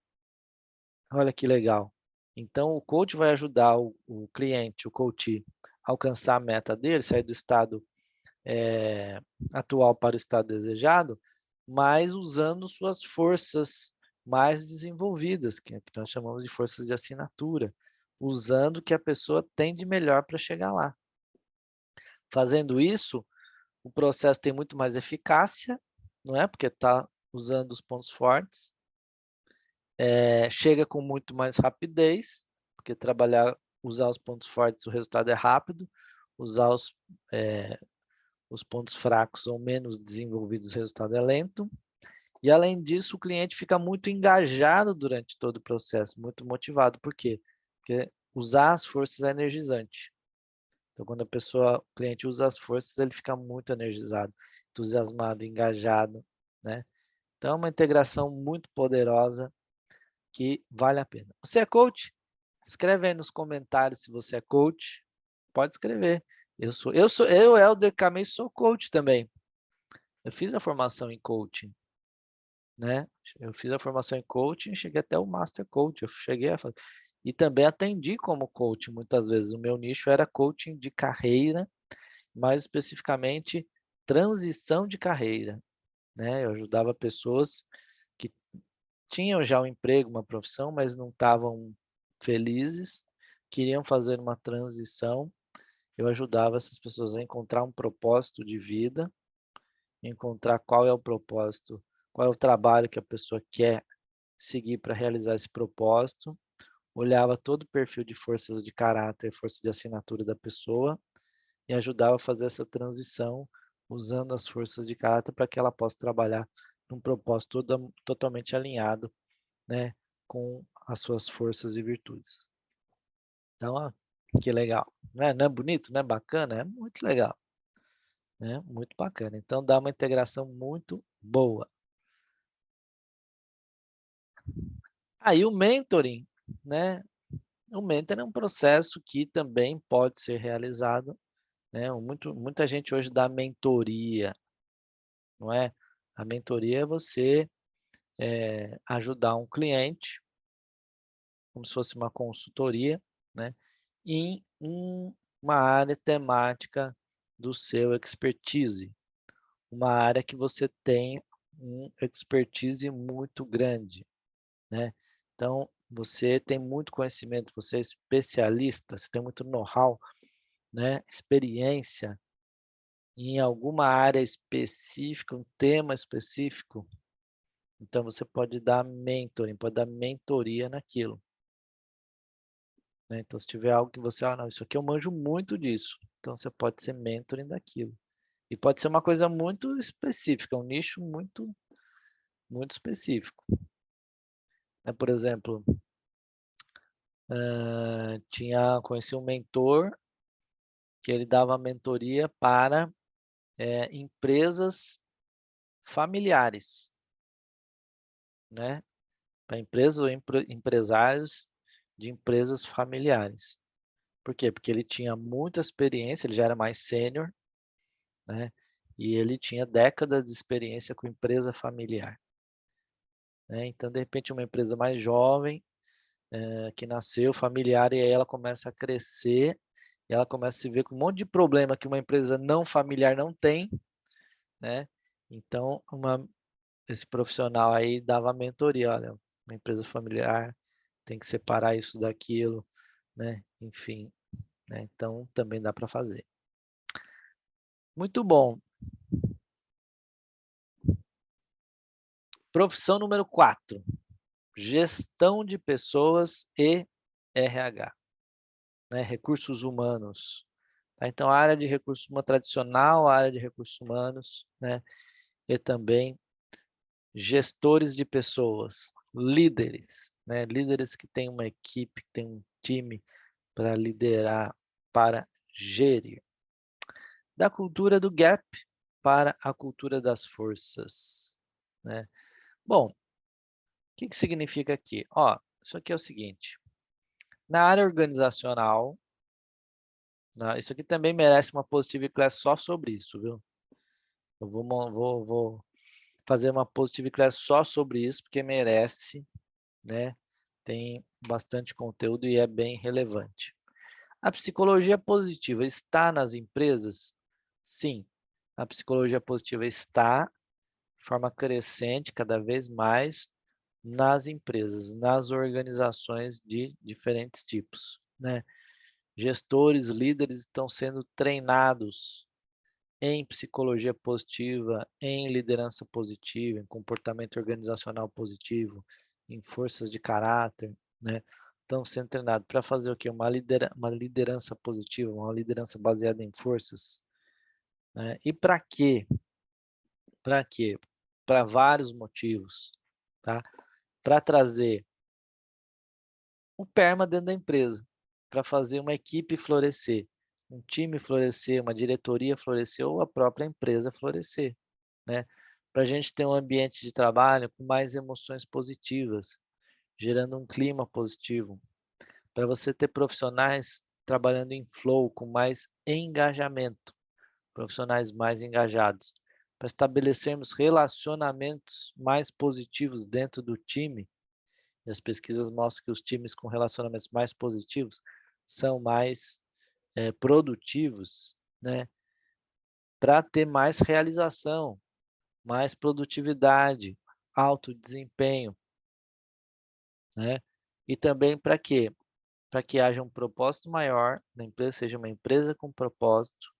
Olha que legal. Então, o coach vai ajudar o cliente, o coach, a alcançar a meta dele, sair do estado atual para o estado desejado, mas usando suas forças mais desenvolvidas, que nós chamamos de forças de assinatura, usando o que a pessoa tem de melhor para chegar lá. Fazendo isso, o processo tem muito mais eficácia, não é? Porque está usando os pontos fortes, chega com muito mais rapidez, porque usar os pontos fortes, o resultado é rápido, usar os pontos fracos ou menos desenvolvidos, o resultado é lento. E, além disso, o cliente fica muito engajado durante todo o processo, muito motivado. Por quê? Porque usar as forças é energizante. Então, quando o cliente usa as forças, ele fica muito energizado, entusiasmado, engajado, né? Então, é uma integração muito poderosa que vale a pena. Você é coach? Escreve aí nos comentários se você é coach. Pode escrever. Eu, Helder Camei, sou coach também. Eu fiz a formação em coaching, né? Eu fiz a formação em coaching, cheguei até o Master Coach. Eu cheguei a fazer. E também atendi como coach muitas vezes. O meu nicho era coaching de carreira, mais especificamente transição de carreira, né? Eu ajudava pessoas que tinham já um emprego, uma profissão, mas não estavam felizes, queriam fazer uma transição. Eu ajudava essas pessoas a encontrar um propósito de vida, encontrar qual é o propósito, qual é o trabalho que a pessoa quer seguir para realizar esse propósito. Olhava todo o perfil de forças de caráter, forças de assinatura da pessoa e ajudava a fazer essa transição usando as forças de caráter para que ela possa trabalhar num propósito totalmente alinhado, né, com as suas forças e virtudes. Então, ó, que legal. Não é bonito, não é bacana? É muito legal, né? Muito bacana. Então, dá uma integração muito boa. Aí, o mentoring, né? O mentoring é um processo que também pode ser realizado, né? Muita gente hoje dá mentoria, não é? A mentoria é você ajudar um cliente, como se fosse uma consultoria, né? Em uma área temática do seu expertise, uma área que você tem um expertise muito grande, né? Então, você tem muito conhecimento, você é especialista, você tem muito know-how, né? Experiência em alguma área específica, um tema específico. Então, você pode dar mentoring, pode dar mentoria naquilo, né? Então, se tiver algo que você, não, isso aqui eu manjo muito disso. Então, você pode ser mentoring daquilo. E pode ser uma coisa muito específica, um nicho muito, muito específico. Por exemplo, conheci um mentor que ele dava mentoria para empresas familiares, né? Para empresas ou empresários de empresas familiares. Por quê? Porque ele tinha muita experiência, ele já era mais sênior, né? E ele tinha décadas de experiência com empresa familiar, né? Então, de repente, uma empresa mais jovem, que nasceu familiar, e aí ela começa a crescer, e ela começa a se ver com um monte de problema que uma empresa não familiar não tem, né? Então, esse profissional aí dava mentoria, olha, uma empresa familiar tem que separar isso daquilo, né? Enfim, né? Então, também dá para fazer. Muito bom. Profissão número 4, gestão de pessoas e RH, né? Recursos humanos. Tá? Então, a área de recursos humanos tradicional, a área de recursos humanos, né? E também gestores de pessoas, líderes, né? Líderes que têm uma equipe, que têm um time para liderar, para gerir. Da cultura do gap para a cultura das forças, né? Bom, o que significa aqui? Ó, isso aqui é o seguinte, na área organizacional, isso aqui também merece uma Positive Class só sobre isso, viu? Eu vou fazer uma Positive Class só sobre isso, porque merece, né? Tem bastante conteúdo e é bem relevante. A psicologia positiva está nas empresas? Sim, a psicologia positiva está de forma crescente, cada vez mais, nas empresas, nas organizações de diferentes tipos, né? Gestores, líderes estão sendo treinados em psicologia positiva, em liderança positiva, em comportamento organizacional positivo, em forças de caráter, né? Estão sendo treinados para fazer o quê? Uma liderança positiva, uma liderança baseada em forças, né? E para quê? Para quê? Para vários motivos, tá? Para trazer o PERMA dentro da empresa, para fazer uma equipe florescer, um time florescer, uma diretoria florescer ou a própria empresa florescer, né? Para a gente ter um ambiente de trabalho com mais emoções positivas, gerando um clima positivo, para você ter profissionais trabalhando em flow, com mais engajamento, profissionais mais engajados, para estabelecermos relacionamentos mais positivos dentro do time. E as pesquisas mostram que os times com relacionamentos mais positivos são mais produtivos, né? Para ter mais realização, mais produtividade, alto desempenho, né? E também para quê? Para que haja um propósito maior na empresa, seja uma empresa com propósito,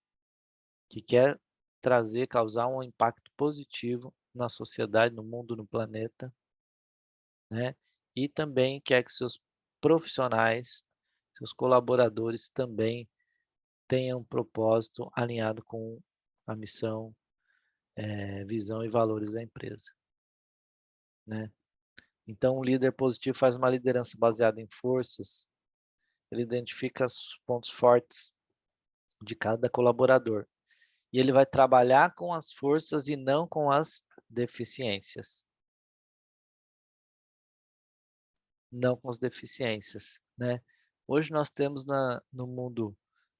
que quer trazer, causar um impacto positivo na sociedade, no mundo, no planeta, né? E também quer que seus profissionais, seus colaboradores também tenham um propósito alinhado com a missão, visão e valores da empresa, né? Então, o líder positivo faz uma liderança baseada em forças, ele identifica os pontos fortes de cada colaborador. E ele vai trabalhar com as forças e não com as deficiências. Não com as deficiências, né? Hoje nós temos no mundo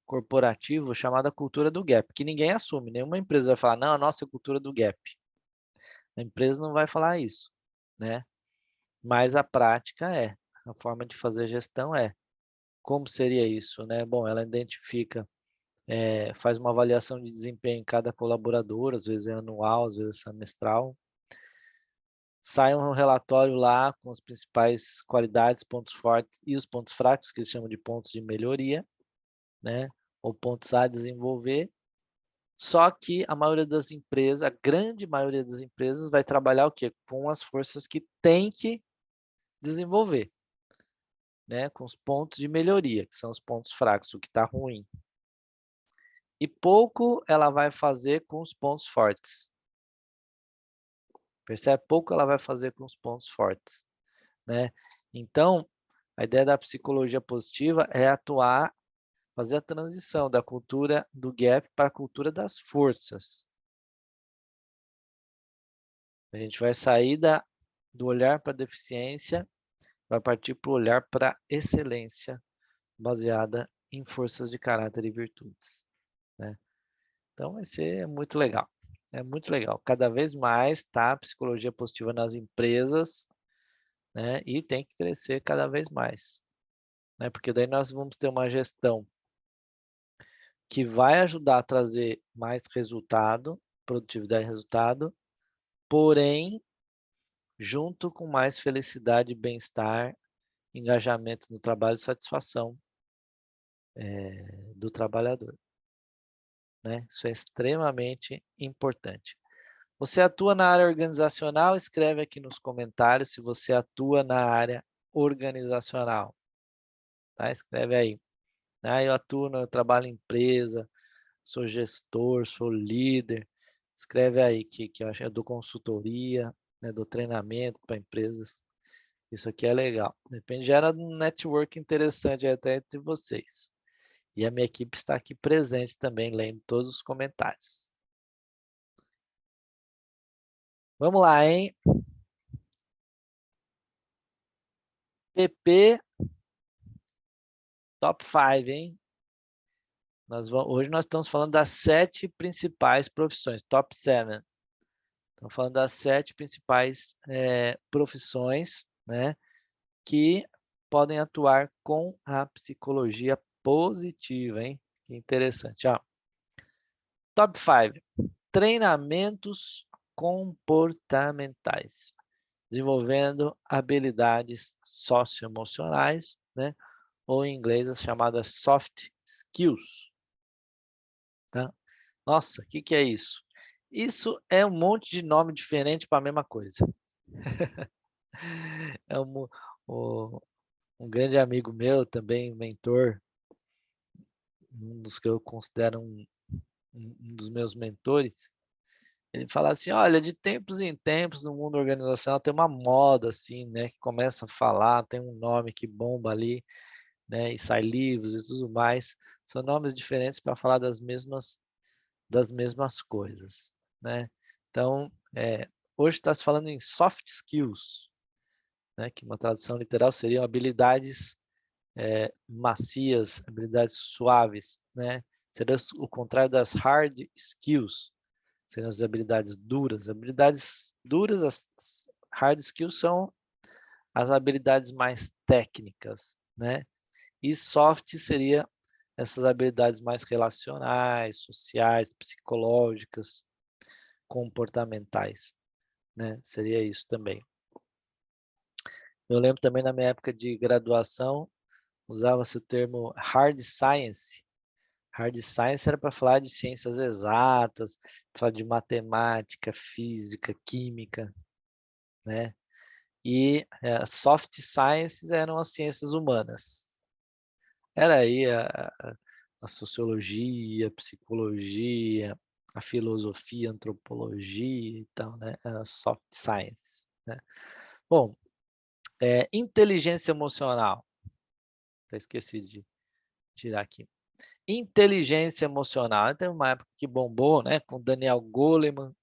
corporativo chamada cultura do gap, que ninguém assume, nenhuma empresa vai falar, não, a nossa cultura do gap. A empresa não vai falar isso, né? Mas a prática a forma de fazer gestão é. Como seria isso, né? Bom, ela identifica, faz uma avaliação de desempenho em cada colaborador, às vezes é anual, às vezes é semestral. Sai um relatório lá com as principais qualidades, pontos fortes e os pontos fracos, que eles chamam de pontos de melhoria, né? Ou pontos a desenvolver. Só que a maioria das empresas, a grande maioria das empresas vai trabalhar o quê? Com as forças que tem que desenvolver, né? Com os pontos de melhoria, que são os pontos fracos, o que está ruim. E pouco ela vai fazer com os pontos fortes. Percebe? Pouco ela vai fazer com os pontos fortes, né? Então, a ideia da psicologia positiva é atuar, fazer a transição da cultura do gap para a cultura das forças. A gente vai sair do olhar para a deficiência, vai partir para o olhar para a excelência, baseada em forças de caráter e virtudes, né? Então, vai ser muito legal. É muito legal. Cada vez mais tá a psicologia positiva nas empresas, né? E tem que crescer cada vez mais, né? Porque daí nós vamos ter uma gestão que vai ajudar a trazer mais resultado, produtividade e resultado, porém, junto com mais felicidade, bem-estar, engajamento no trabalho e satisfação do trabalhador, né? Isso é extremamente importante. Você atua na área organizacional? Escreve aqui nos comentários se você atua na área organizacional, tá? Escreve aí. Ah, eu atuo, eu trabalho em empresa, sou gestor, sou líder. Escreve aí que eu acho que eu dou consultoria, né, dou treinamento para empresas. Isso aqui é legal. Depende, gera um network interessante até entre vocês. E a minha equipe está aqui presente também, lendo todos os comentários. Vamos lá, hein? PP Top 5, hein? Hoje nós estamos falando das 7 principais profissões, Top 7. Estamos falando das 7 principais profissões, né, que podem atuar com a psicologia positiva, hein? Que interessante. Ó. Top 5. Treinamentos comportamentais. Desenvolvendo habilidades socioemocionais, né? Ou em inglês as chamadas soft skills. Tá? Nossa, o que é isso? Isso é um monte de nome diferente para a mesma coisa. É o- um grande amigo meu, também mentor, um dos que eu considero um dos meus mentores. Ele fala assim: olha, de tempos em tempos no mundo organizacional tem uma moda assim, né, que começa a falar, tem um nome que bomba ali, né, e sai livros e tudo mais. São nomes diferentes para falar das mesmas coisas, né? Então, hoje está se falando em soft skills, né, que uma tradução literal seriam habilidades macias, habilidades suaves, né? Seria o contrário das hard skills, seriam as habilidades duras. Habilidades duras, as hard skills são as habilidades mais técnicas, né? E soft seria essas habilidades mais relacionais, sociais, psicológicas, comportamentais, né? Seria isso também. Eu lembro também na minha época de graduação, usava-se o termo hard science. Hard science era para falar de ciências exatas, falar de matemática, física, química, né? E soft sciences eram as ciências humanas. Era aí a sociologia, a psicologia, a filosofia, a antropologia e tal, né? Era soft science, né? Bom, inteligência emocional. Até esqueci de tirar aqui. Inteligência emocional. Tem uma época que bombou, né? Com Daniel Goleman,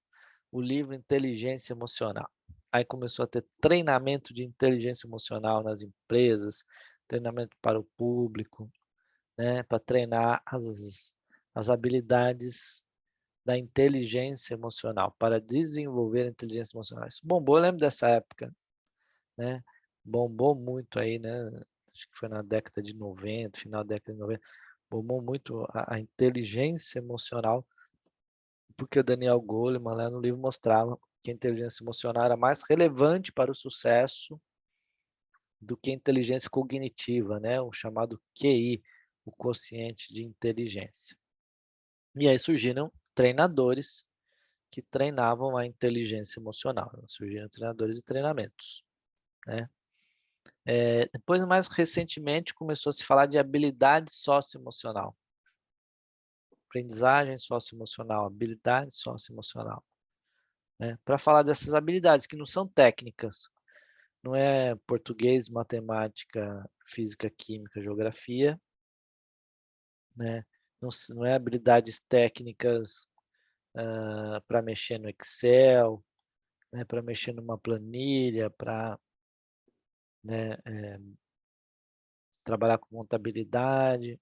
o livro Inteligência Emocional. Aí começou a ter treinamento de inteligência emocional nas empresas, treinamento para o público, né? Para treinar as habilidades da inteligência emocional, para desenvolver a inteligência emocional. Isso bombou, eu lembro dessa época, né? Bombou muito aí, né? Acho que foi na década de 90, final da década de 90, bombou muito a inteligência emocional, porque o Daniel Goleman, lá no livro, mostrava que a inteligência emocional era mais relevante para o sucesso do que a inteligência cognitiva, né? O chamado QI, o quociente de inteligência. E aí surgiram treinadores que treinavam a inteligência emocional. Surgiram treinadores e treinamentos, né? Depois, mais recentemente, começou a se falar de habilidade socioemocional. Aprendizagem socioemocional, habilidade socioemocional, né? Para falar dessas habilidades que não são técnicas, não é português, matemática, física, química, geografia, né? Não é habilidades técnicas para mexer no Excel, né? Para mexer numa planilha, para, né, trabalhar com contabilidade,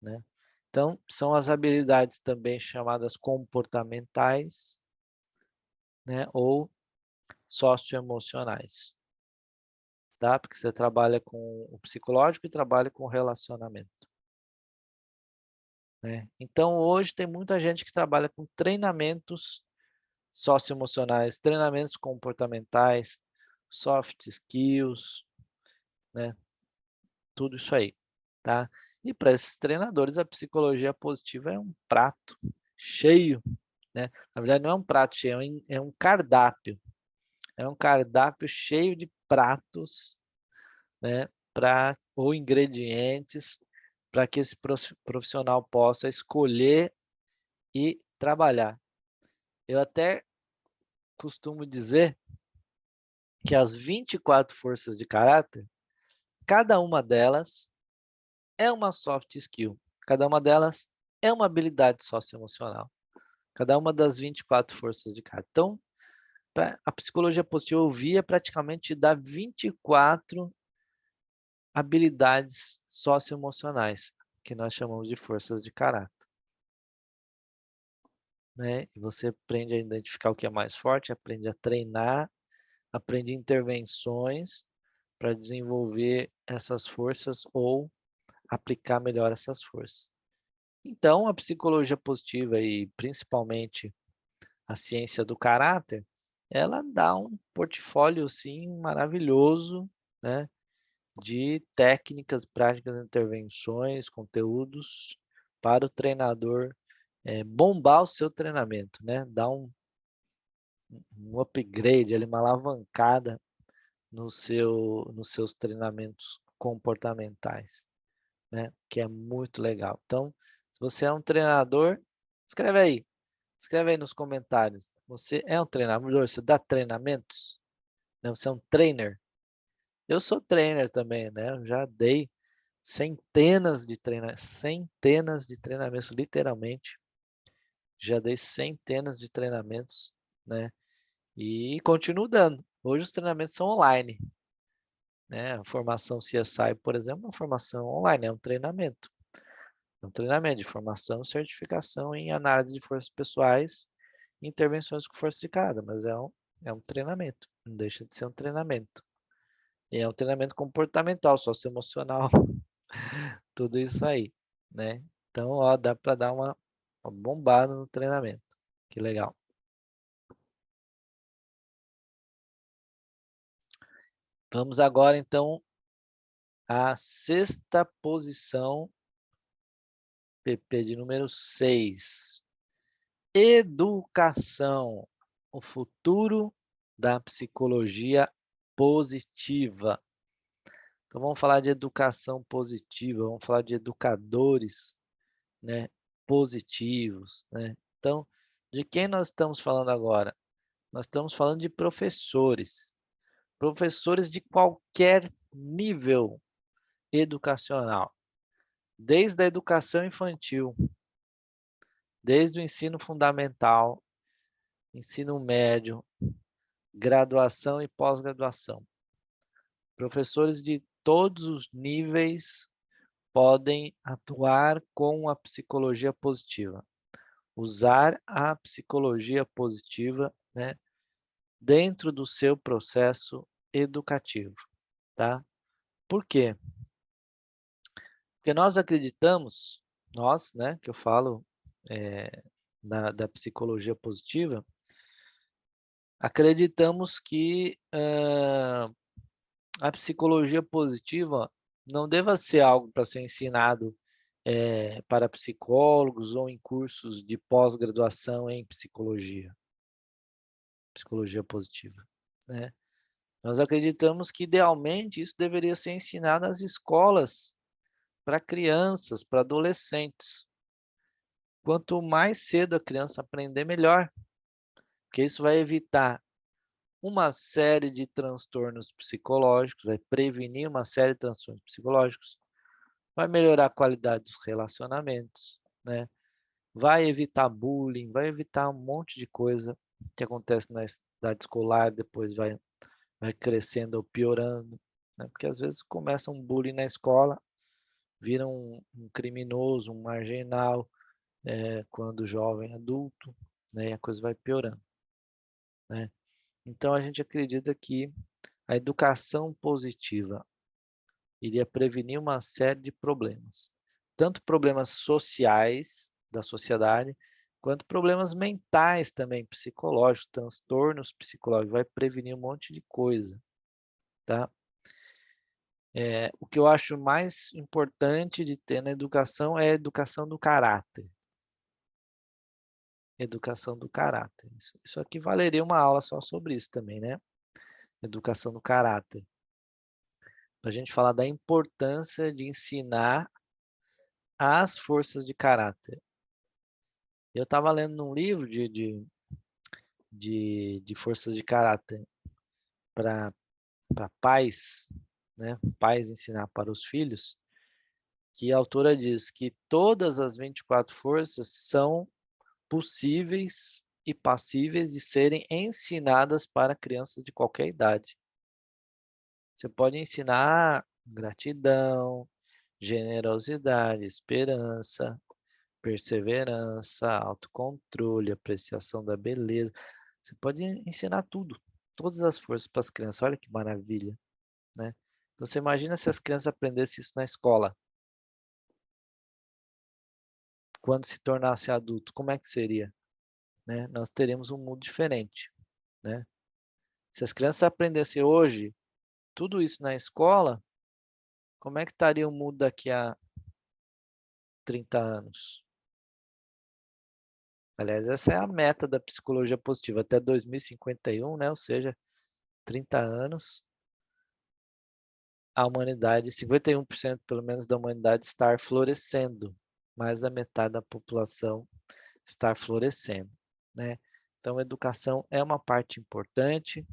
né? Então, são as habilidades também chamadas comportamentais, né? Ou socioemocionais, tá? Porque você trabalha com o psicológico e trabalha com o relacionamento, né? Então, hoje tem muita gente que trabalha com treinamentos socioemocionais, treinamentos comportamentais, soft skills, né? Tudo isso aí, tá? E para esses treinadores, a psicologia positiva é um prato cheio, né? Na verdade, não é um prato cheio, é um cardápio. É um cardápio cheio de pratos, né? Ou ingredientes para que esse profissional possa escolher e trabalhar. Eu até costumo dizer que as 24 forças de caráter, cada uma delas é uma soft skill. Cada uma delas é uma habilidade socioemocional. Cada uma das 24 forças de caráter. Então, a psicologia positiva eu via praticamente dar 24 habilidades socioemocionais, que nós chamamos de forças de caráter, né? E você aprende a identificar o que é mais forte, aprende a treinar, aprende intervenções para desenvolver essas forças ou aplicar melhor essas forças. Então, a psicologia positiva e principalmente a ciência do caráter, ela dá um portfólio sim maravilhoso, né, de técnicas, práticas, intervenções, conteúdos para o treinador bombar o seu treinamento, né? Dar um upgrade, ali, uma alavancada nos seus treinamentos comportamentais, né? Que é muito legal. Então, se você é um treinador, escreve aí. Escreve aí nos comentários. Você é um treinador? Você dá treinamentos? Né? Você é um trainer? Eu sou trainer também, né? Eu já dei centenas de treinamentos, literalmente. Já dei centenas de treinamentos, né? E continuo dando. Hoje os treinamentos são online, né? A formação CSI, por exemplo, é uma formação online, é um treinamento. É um treinamento de formação e certificação em análise de forças pessoais e intervenções com força de cada, mas é um treinamento, não deixa de ser um treinamento. E é um treinamento comportamental, socioemocional, tudo isso aí, né? Então, ó, dá para dar uma bombada no treinamento. Que legal. Vamos agora, então, à sexta posição, PP de número 6. Educação, o futuro da psicologia positiva. Então, vamos falar de educação positiva, vamos falar de educadores, né, positivos, né? Então, de quem nós estamos falando agora? Nós estamos falando de professores, professores de qualquer nível educacional, desde a educação infantil, desde o ensino fundamental, ensino médio, graduação e pós-graduação. Professores de todos os níveis podem atuar com a psicologia positiva, usar a psicologia positiva, né, dentro do seu processo educativo, tá? Por quê? Porque nós acreditamos, nós, né, que eu falo da psicologia positiva, acreditamos que a psicologia positiva não deva ser algo para ser ensinado para psicólogos ou em cursos de pós-graduação em psicologia, psicologia positiva, né? Nós acreditamos que idealmente isso deveria ser ensinado nas escolas para crianças, para adolescentes. Quanto mais cedo a criança aprender, melhor, porque isso vai evitar uma série de transtornos psicológicos, vai prevenir uma série de transtornos psicológicos, vai melhorar a qualidade dos relacionamentos, né? Vai evitar bullying, vai evitar um monte de coisa que acontece na idade escolar, depois vai crescendo ou piorando, né? Porque às vezes começa um bullying na escola, vira um criminoso, um marginal, quando jovem, adulto, né? E a coisa vai piorando, né? Então a gente acredita que a educação positiva iria prevenir uma série de problemas, tanto problemas sociais da sociedade, quanto problemas mentais também, psicológicos, transtornos psicológicos, vai prevenir um monte de coisa, tá? O que eu acho mais importante de ter na educação é a educação do caráter. Educação do caráter. Isso aqui valeria uma aula só sobre isso também, né? Educação do caráter. Para a gente falar da importância de ensinar as forças de caráter. Eu estava lendo um livro de forças de caráter para pais, né? Pais ensinar para os filhos, que a autora diz que todas as 24 forças são possíveis e passíveis de serem ensinadas para crianças de qualquer idade. Você pode ensinar gratidão, generosidade, esperança, perseverança, autocontrole, apreciação da beleza. Você pode ensinar tudo, todas as forças para as crianças. Olha que maravilha, né? Então você imagina se as crianças aprendessem isso na escola, quando se tornasse adulto, como é que seria, né? Nós teríamos um mundo diferente, né? Se as crianças aprendessem hoje tudo isso na escola, como é que estaria o mundo daqui a 30 anos? Aliás, essa é a meta da psicologia positiva, até 2051, né? Ou seja, 30 anos, a humanidade, 51% pelo menos da humanidade estar florescendo, mais da metade da população estar florescendo, né? Então, educação é uma parte importante.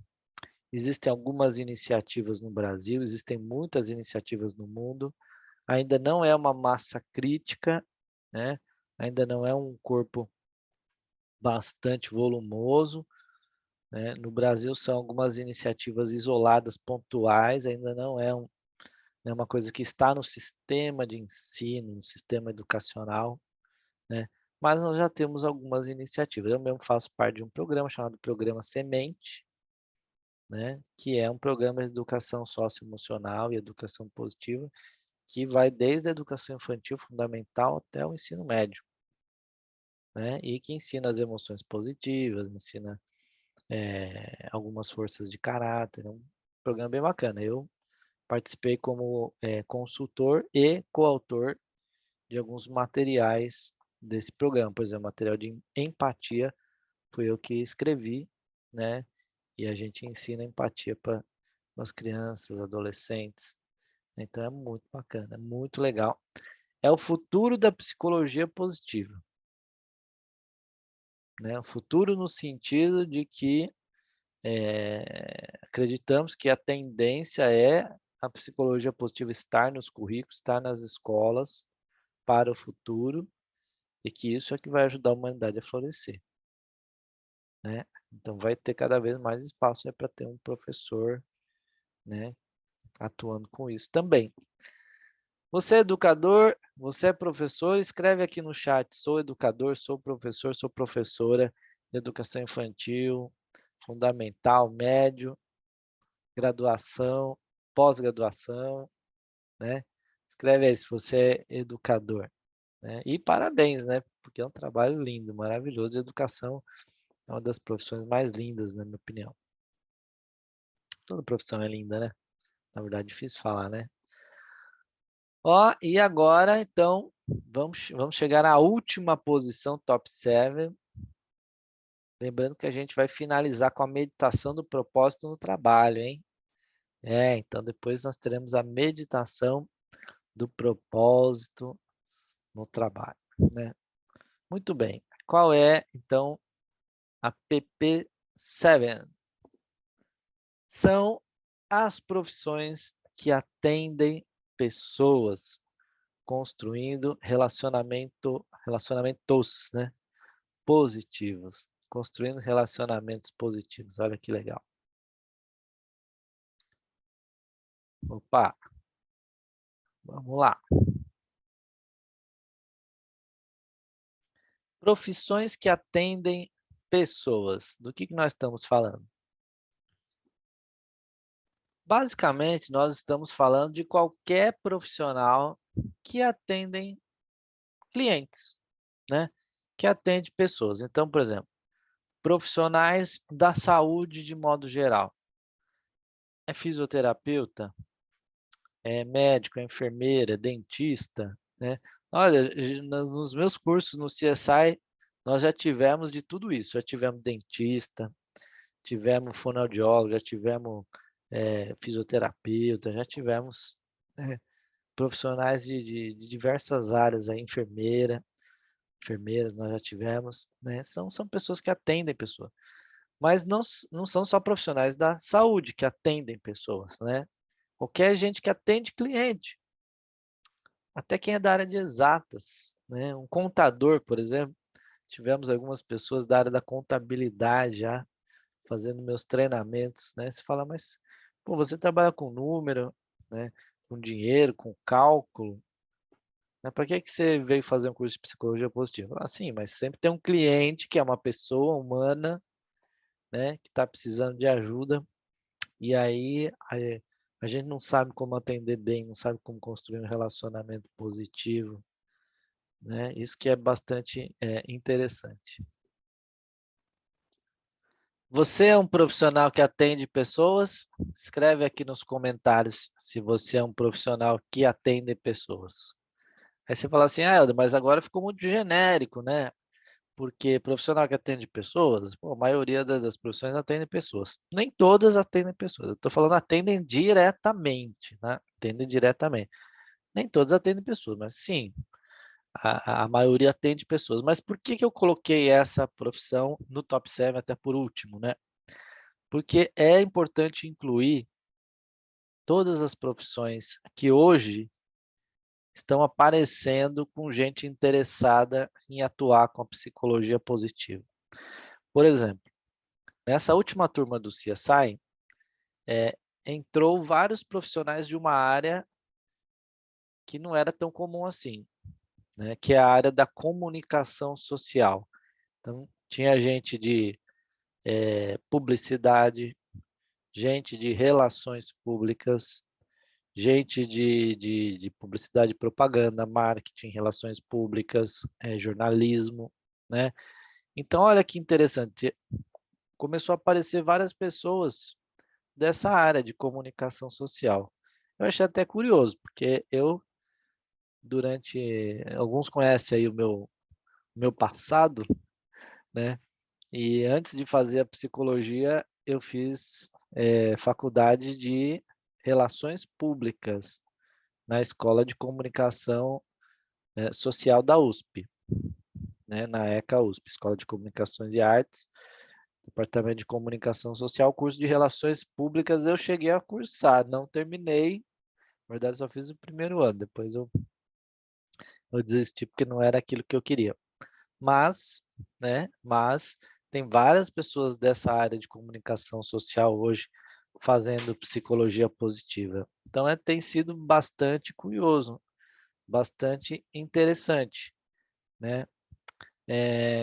Existem algumas iniciativas no Brasil, existem muitas iniciativas no mundo. Ainda não é uma massa crítica, né? Ainda não é um corpo bastante volumoso, né? No Brasil são algumas iniciativas isoladas, pontuais, ainda não é uma coisa que está no sistema de ensino, no sistema educacional, né? Mas nós já temos algumas iniciativas. Eu mesmo faço parte de um programa chamado Programa Semente, né? Que é um programa de educação socioemocional e educação positiva, que vai desde a educação infantil fundamental até o ensino médio, né? E que ensina as emoções positivas, ensina algumas forças de caráter. É um programa bem bacana. Eu participei como consultor e coautor de alguns materiais desse programa. Por exemplo, material de empatia, fui eu que escrevi, né? E a gente ensina empatia para as crianças, adolescentes. Então é muito bacana, é muito legal. É o futuro da psicologia positiva, né? O futuro no sentido de que acreditamos que a tendência é a psicologia positiva estar nos currículos, estar nas escolas para o futuro, e que isso é que vai ajudar a humanidade a florescer, né? Então vai ter cada vez mais espaço para ter um professor, né, atuando com isso também. Você é educador, você é professor, escreve aqui no chat, sou educador, sou professor, sou professora de educação infantil, fundamental, médio, graduação, pós-graduação, né? Escreve aí se você é educador, né? E parabéns, né? Porque é um trabalho lindo, maravilhoso. Educação é uma das profissões mais lindas, na minha opinião. Toda profissão é linda, né? Na verdade, é difícil falar, né? Ó, e agora, então, vamos chegar à última posição, top 7. Lembrando que a gente vai finalizar com a meditação do propósito no trabalho, hein? Então depois nós teremos a meditação do propósito no trabalho, né? Muito bem. Qual é, então, a PP7? São as profissões que atendem pessoas, construindo relacionamentos, né, positivos, construindo relacionamentos positivos. Olha que legal. Opa, vamos lá. Profissões que atendem pessoas. Do que nós estamos falando? Basicamente, nós estamos falando de qualquer profissional que atendem clientes, né? Que atende pessoas. Então, por exemplo, profissionais da saúde de modo geral. É fisioterapeuta, é médico, é enfermeira, é dentista, né? Olha, nos meus cursos no CSI, nós já tivemos de tudo isso. Já tivemos dentista, tivemos fonoaudiólogo, já tivemos fisioterapeuta, já tivemos profissionais de diversas áreas, enfermeiras nós já tivemos, né? São pessoas que atendem pessoas. Mas não são só profissionais da saúde que atendem pessoas, né? Qualquer gente que atende cliente, até quem é da área de exatas, né? Um contador, por exemplo, tivemos algumas pessoas da área da contabilidade já fazendo meus treinamentos, né? Você fala, mas pô, você trabalha com número, né? Com dinheiro, com cálculo, né? Para que você veio fazer um curso de psicologia positiva? Sim, mas sempre tem um cliente que é uma pessoa humana, né? Que está precisando de ajuda, e aí a gente não sabe como atender bem, não sabe como construir um relacionamento positivo, né? Isso que é bastante interessante. Você é um profissional que atende pessoas? Escreve aqui nos comentários se você é um profissional que atende pessoas. Aí você fala assim, Helder, mas agora ficou muito genérico, né? Porque profissional que atende pessoas, pô, a maioria das profissões atende pessoas. Nem todas atendem pessoas. Eu estou falando atendem diretamente, né? Atendem diretamente. Nem todas atendem pessoas, mas sim, a maioria atende pessoas. Mas por que eu coloquei essa profissão no top 7 até por último, né? Porque é importante incluir todas as profissões que hoje estão aparecendo com gente interessada em atuar com a psicologia positiva. Por exemplo, nessa última turma do CSI, entrou vários profissionais de uma área que não era tão comum assim, né? Que é a área da comunicação social. Então, tinha gente de publicidade, gente de relações públicas, gente de publicidade e propaganda, marketing, relações públicas, jornalismo, né? Então, olha que interessante, começou a aparecer várias pessoas dessa área de comunicação social. Eu achei até curioso, porque eu, alguns conhecem aí o meu passado, né? E antes de fazer a psicologia, eu fiz faculdade de Relações Públicas na Escola de Comunicação Social da USP, né? Na ECA USP, Escola de Comunicações e Artes, Departamento de Comunicação Social, curso de Relações Públicas eu cheguei a cursar, não terminei, na verdade só fiz o primeiro ano, depois eu desisti porque não era aquilo que eu queria. Mas, né, tem várias pessoas dessa área de comunicação social hoje fazendo psicologia positiva. Então, tem sido bastante curioso, bastante interessante, né?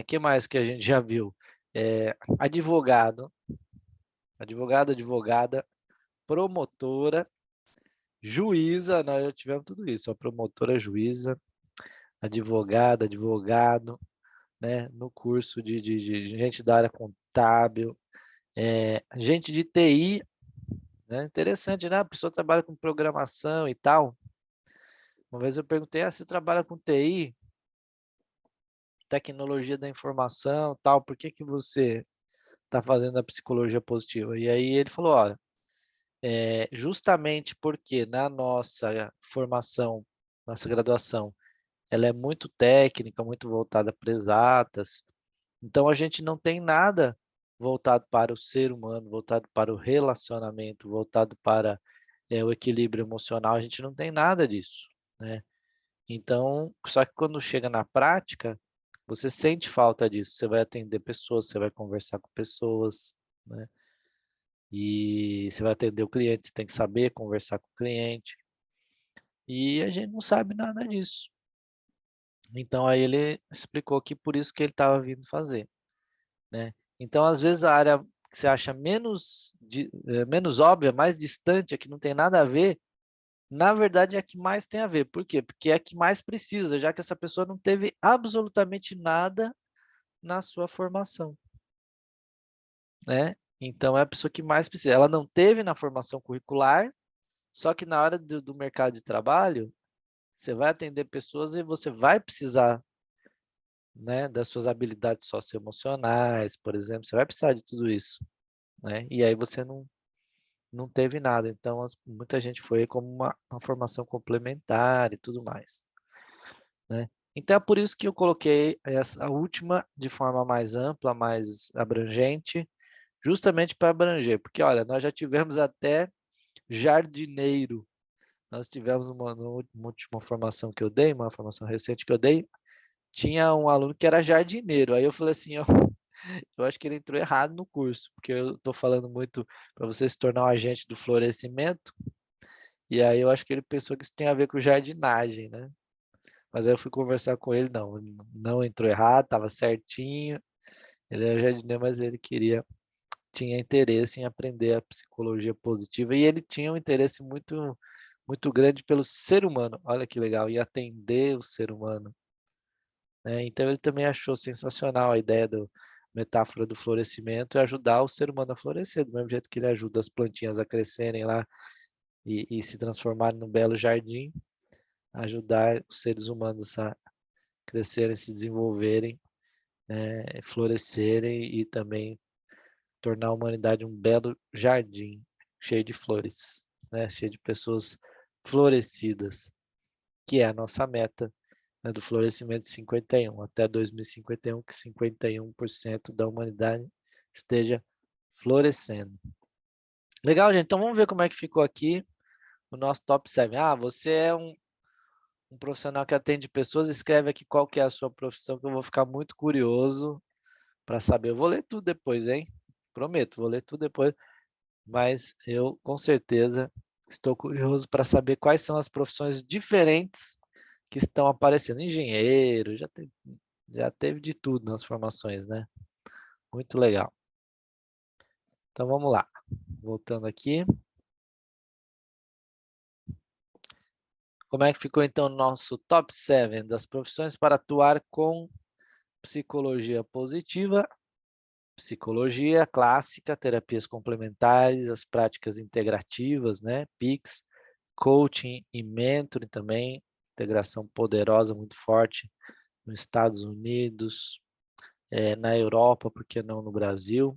Que mais que a gente já viu? Advogado, advogada, promotora, juíza, nós já tivemos tudo isso, a promotora, juíza, advogado, né, no curso de gente da área contábil, gente de TI, né, interessante, né? A pessoa trabalha com programação e tal. Uma vez eu perguntei, você trabalha com TI, tecnologia da informação, tal, por que você está fazendo a psicologia positiva? E aí ele falou, olha, justamente porque na nossa formação, nossa graduação, ela é muito técnica, muito voltada para exatas, então a gente não tem nada voltado para o ser humano, voltado para o relacionamento, voltado para o equilíbrio emocional, a gente não tem nada disso, né? Então, só que quando chega na prática, você sente falta disso. Você vai atender pessoas, você vai conversar com pessoas, né? E você vai atender o cliente, você tem que saber conversar com o cliente. E a gente não sabe nada disso. Então, aí ele explicou que por isso que ele estava vindo fazer, né? Então, às vezes, a área que você acha menos óbvia, mais distante, a que não tem nada a ver, na verdade é a que mais tem a ver. Por quê? Porque é a que mais precisa, já que essa pessoa não teve absolutamente nada na sua formação, né? Então, é a pessoa que mais precisa. Ela não teve na formação curricular, só que na hora do mercado de trabalho, você vai atender pessoas e você vai precisar, né, das suas habilidades socioemocionais, por exemplo, você vai precisar de tudo isso, né? E aí você não teve nada. Então, muita gente foi como uma formação complementar e tudo mais, né? Então, é por isso que eu coloquei essa última de forma mais ampla, mais abrangente, justamente para abranger. Porque, olha, nós já tivemos até jardineiro. Nós tivemos uma última formação que eu dei, uma formação recente que eu dei, tinha um aluno que era jardineiro. Aí eu falei assim, ó, eu acho que ele entrou errado no curso, porque eu estou falando muito para você se tornar um agente do florescimento, e aí eu acho que ele pensou que isso tem a ver com jardinagem, né? Mas aí eu fui conversar com ele, não entrou errado, estava certinho, ele era jardineiro, mas ele tinha interesse em aprender a psicologia positiva, e ele tinha um interesse muito grande pelo ser humano, olha que legal, e atender o ser humano, né? Então ele também achou sensacional a ideia do metáfora do florescimento e ajudar o ser humano a florescer, do mesmo jeito que ele ajuda as plantinhas a crescerem lá e se transformarem num belo jardim, ajudar os seres humanos a crescerem, se desenvolverem florescerem e também tornar a humanidade um belo jardim, cheio de flores, né? Cheio de pessoas florescidas, que é a nossa meta, né, do florescimento de 51, até 2051, que 51% da humanidade esteja florescendo. Legal, gente? Então vamos ver como é que ficou aqui o nosso top 7. Ah, você é um profissional que atende pessoas, escreve aqui qual que é a sua profissão, que eu vou ficar muito curioso para saber. Eu vou ler tudo depois, hein? Prometo, vou ler tudo depois, mas eu com certeza estou curioso para saber quais são as profissões diferentes que estão aparecendo. Engenheiro, já teve de tudo nas formações, né? Muito legal. Então vamos lá. Voltando aqui. Como é que ficou então o nosso top 7 das profissões para atuar com psicologia positiva, psicologia clássica, terapias complementares, as práticas integrativas, né? PICS, coaching e mentoring também, integração poderosa, muito forte nos Estados Unidos, na Europa, por que não no Brasil?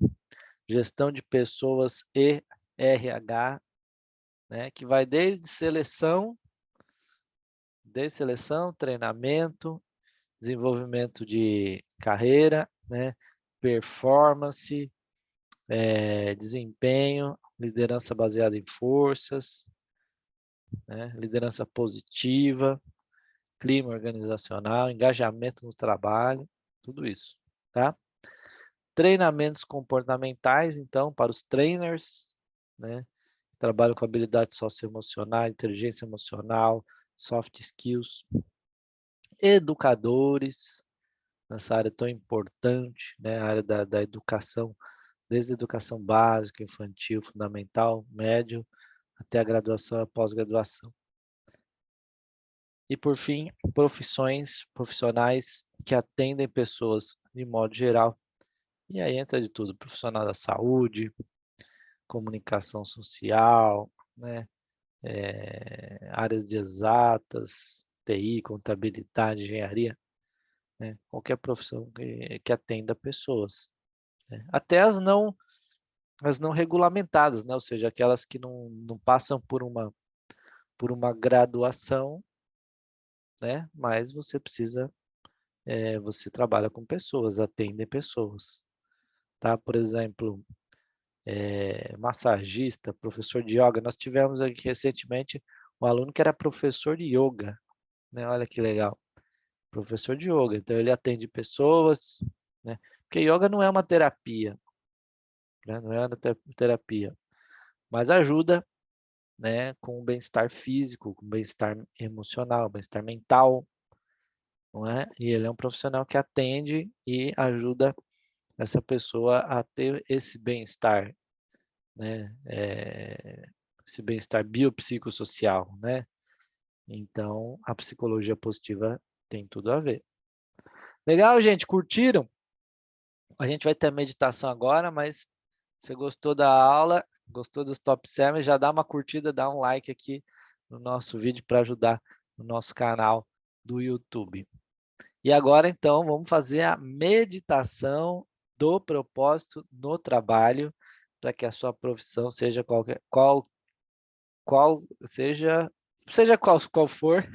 Gestão de pessoas e RH, né? Que vai desde seleção, treinamento, desenvolvimento de carreira, né? Performance, desempenho, liderança baseada em forças, né? Liderança positiva, clima organizacional, engajamento no trabalho, tudo isso, tá? Treinamentos comportamentais, então, para os trainers, né? Trabalham com habilidade socioemocional, inteligência emocional, soft skills, educadores, nessa área tão importante, né? A área da educação, desde a educação básica, infantil, fundamental, médio, até a graduação e a pós-graduação. E, por fim, profissionais que atendem pessoas de modo geral. E aí entra de tudo, profissional da saúde, comunicação social, né? Áreas de exatas, TI, contabilidade, engenharia, né? Qualquer profissão que atenda pessoas, né? Até as não regulamentadas, né? Ou seja, aquelas que não passam por uma graduação, né? Mas você precisa, você trabalha com pessoas, atende pessoas, tá? Por exemplo, massagista, professor de yoga. Nós tivemos aqui recentemente um aluno que era professor de yoga, né? Olha que legal, professor de yoga. Então ele atende pessoas, né? Porque yoga não é uma terapia, né? Não é uma terapia, mas ajuda, né? Com o bem-estar físico, com o bem-estar emocional, bem-estar mental, não é? E ele é um profissional que atende e ajuda essa pessoa a ter esse bem-estar, né? Esse bem-estar biopsicossocial, né? Então, a psicologia positiva tem tudo a ver. Legal, gente? Curtiram? A gente vai ter a meditação agora, mas você gostou da aula, gostou dos top 7, já dá uma curtida, dá um like aqui no nosso vídeo para ajudar no nosso canal do YouTube. E agora, então, vamos fazer a meditação do propósito no trabalho, para que a sua profissão seja seja qual for,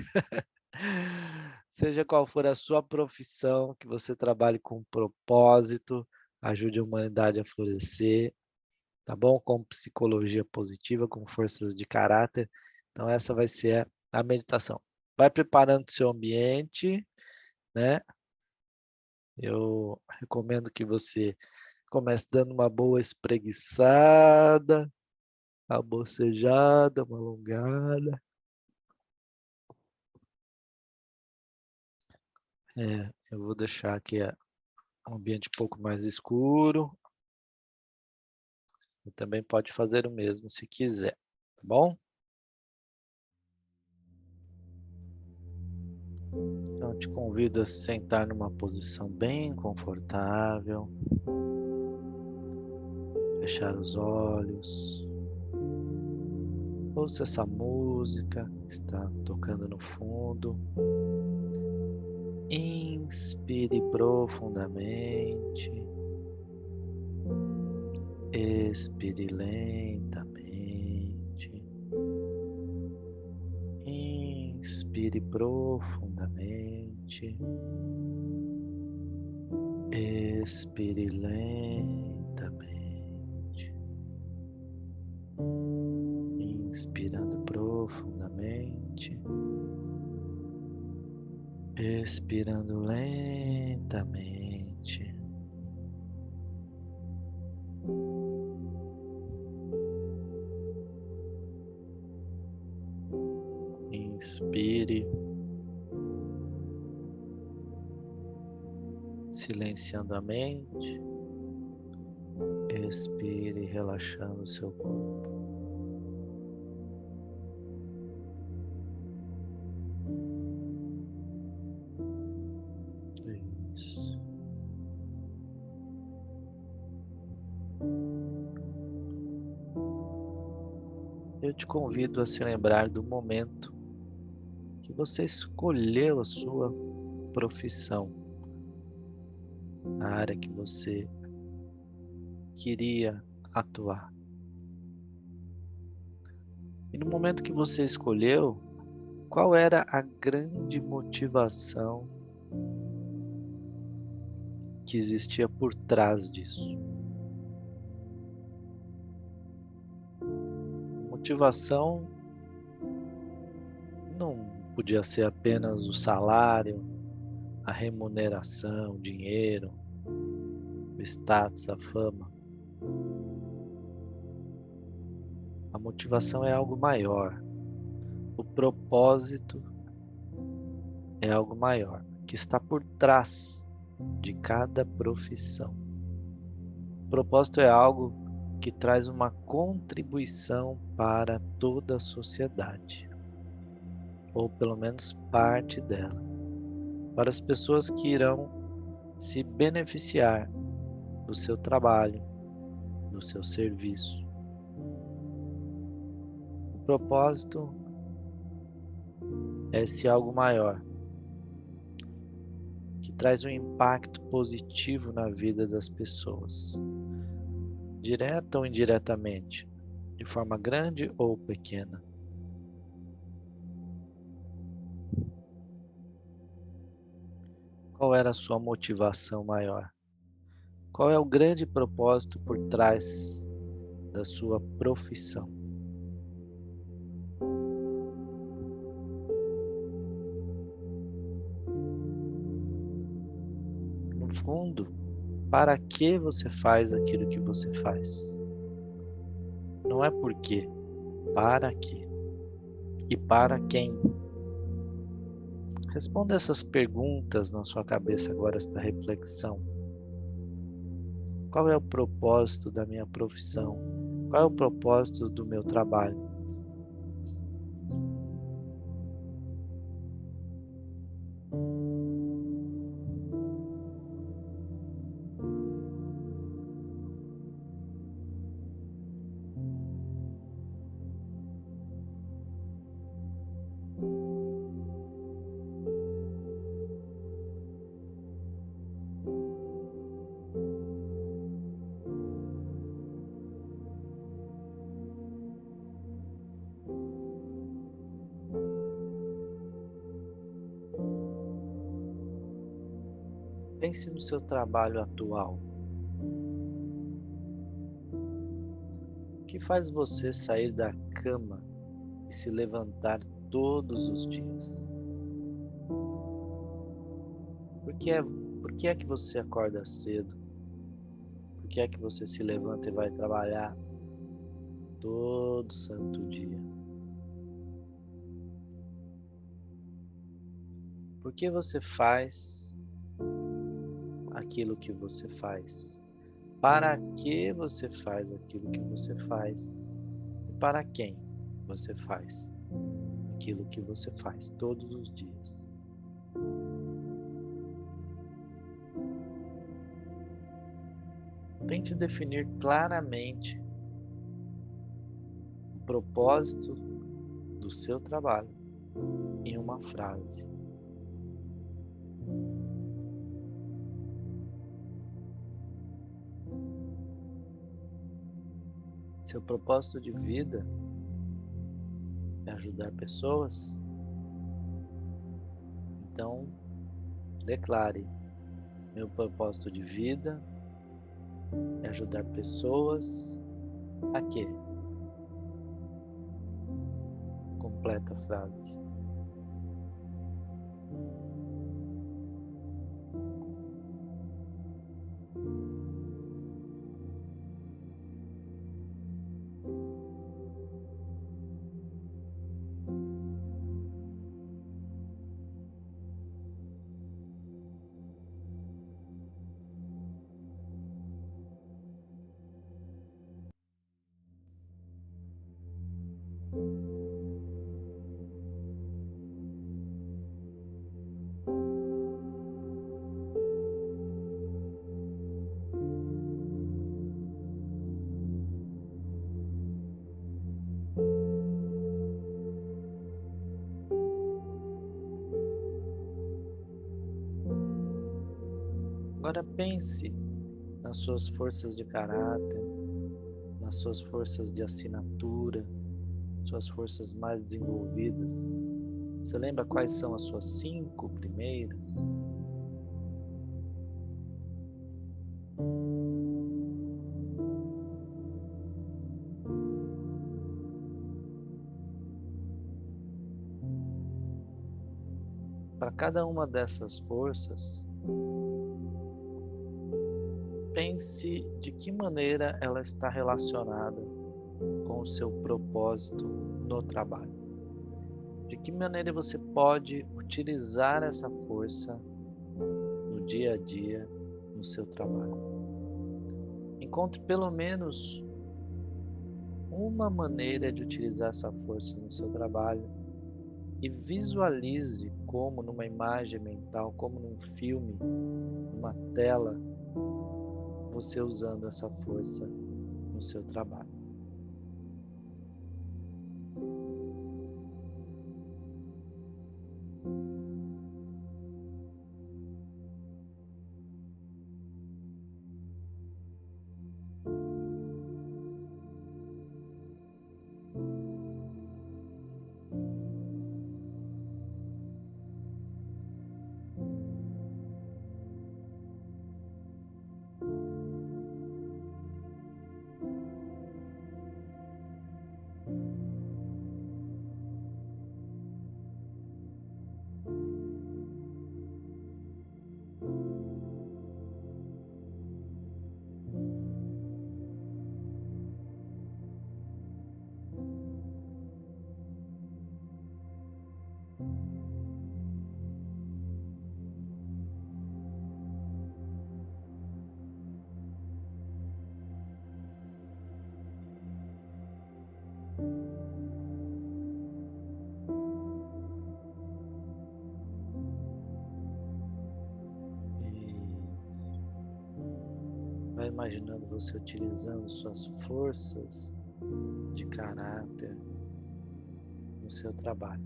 seja qual for a sua profissão, que você trabalhe com propósito, ajude a humanidade a florescer, tá bom? Com psicologia positiva, com forças de caráter. Então, essa vai ser a meditação. Vai preparando o seu ambiente, né? Eu recomendo que você comece dando uma boa espreguiçada, uma bocejada, uma alongada. Eu vou deixar aqui um ambiente um pouco mais escuro. Você também pode fazer o mesmo se quiser, tá bom? Então, te convido a sentar numa posição bem confortável. Fechar os olhos. Ouça essa música que está tocando no fundo. Inspire profundamente. Expire lentamente. Inspire profundamente. Expire lentamente. Inspirando profundamente. Expirando lentamente. Inspire, silenciando a mente. Expire, relaxando o seu corpo. Isso. Eu te convido a se lembrar do momento que você escolheu a sua profissão, a área que você queria atuar. E no momento que você escolheu, qual era a grande motivação que existia por trás disso? Motivação não podia ser apenas o salário, a remuneração, o dinheiro, o status, a fama. A motivação é algo maior. O propósito é algo maior, que está por trás de cada profissão. O propósito é algo que traz uma contribuição para toda a sociedade, ou pelo menos parte dela, para as pessoas que irão se beneficiar do seu trabalho, do seu serviço. O propósito é esse algo maior, que traz um impacto positivo na vida das pessoas, direta ou indiretamente, de forma grande ou pequena. Qual era a sua motivação maior? Qual é o grande propósito por trás da sua profissão? No fundo, para que você faz aquilo que você faz? Não é por quê, para quê? E para quem? Responda essas perguntas na sua cabeça agora, esta reflexão. Qual é o propósito da minha profissão? Qual é o propósito do meu trabalho? Pense no seu trabalho atual. O que faz você sair da cama e se levantar todos os dias? Por que é que você acorda cedo? Por que é que você se levanta e vai trabalhar todo santo dia? Por que você faz aquilo que você faz? Para que você faz aquilo que você faz? E para quem você faz aquilo que você faz todos os dias? Tente definir claramente o propósito do seu trabalho em uma frase. Seu propósito de vida é ajudar pessoas? Então, declare: meu propósito de vida é ajudar pessoas a quê? Completa a frase. Agora pense nas suas forças de caráter, nas suas forças de assinatura, suas forças mais desenvolvidas. Você lembra quais são as suas 5 primeiras? Para cada uma dessas forças, pense de que maneira ela está relacionada com o seu propósito no trabalho. De que maneira você pode utilizar essa força no dia a dia, no seu trabalho. Encontre pelo menos uma maneira de utilizar essa força no seu trabalho e visualize como numa imagem mental, como num filme, numa tela, você usando essa força no seu trabalho. Vai imaginando você utilizando suas forças de caráter no seu trabalho.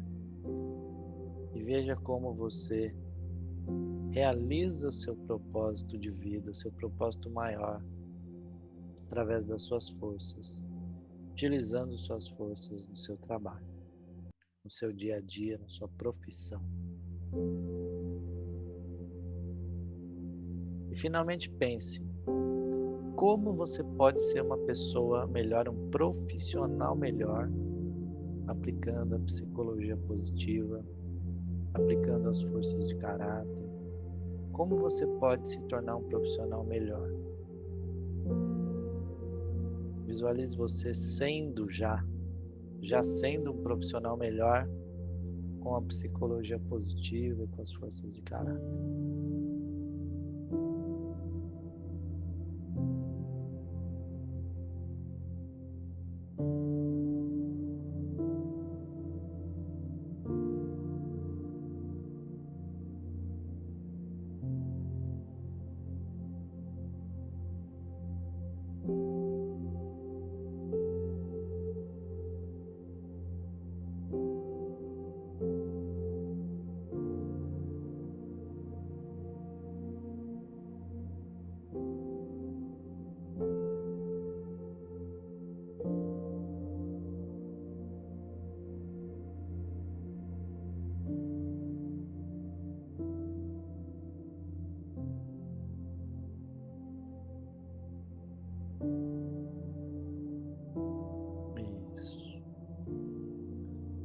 E veja como você realiza o seu propósito de vida, o seu propósito maior, através das suas forças, utilizando suas forças no seu trabalho, no seu dia a dia, na sua profissão. E finalmente pense, como você pode ser uma pessoa melhor, um profissional melhor, aplicando a psicologia positiva, aplicando as forças de caráter. Como você pode se tornar um profissional melhor? Visualize você sendo já sendo um profissional melhor com a psicologia positiva e com as forças de caráter.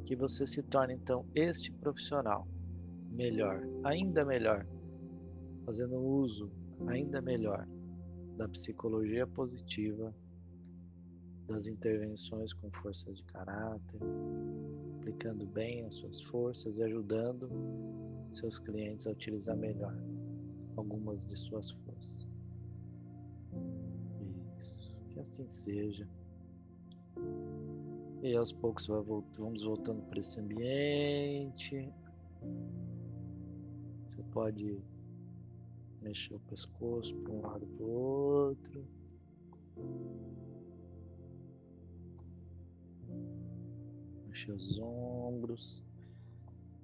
que você se torne, então, este profissional melhor, ainda melhor, fazendo uso ainda melhor da psicologia positiva, das intervenções com forças de caráter, aplicando bem as suas forças e ajudando seus clientes a utilizar melhor algumas de suas forças. Isso, que assim seja. E aos poucos vamos voltando para esse ambiente. Você pode mexer o pescoço para um lado para o outro. Mexer os ombros.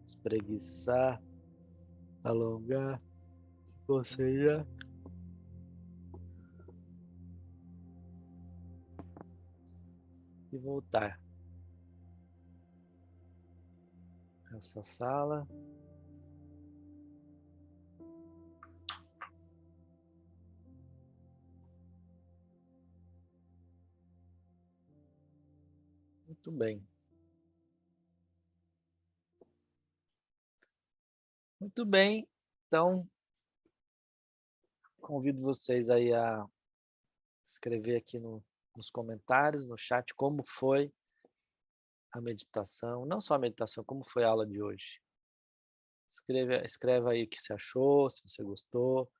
Espreguiçar. Alongar. Bocejar. E voltar. Essa sala. Muito bem. Muito bem. Então, convido vocês aí a escrever aqui nos comentários, no chat, como foi a meditação. Não só a meditação, como foi a aula de hoje. Escreva aí o que você achou, se você gostou.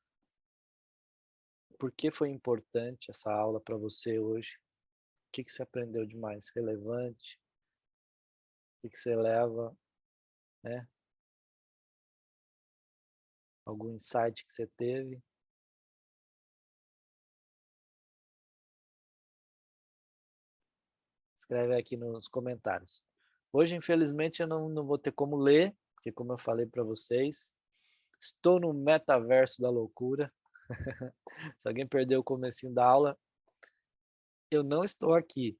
Por que foi importante essa aula para você hoje? O que você aprendeu de mais relevante? O que você leva, né? Algum insight que você teve? Escreve aqui nos comentários. Hoje, infelizmente, eu não vou ter como ler, porque como eu falei para vocês, estou no metaverso da loucura. Se alguém perdeu o comecinho da aula, eu não estou aqui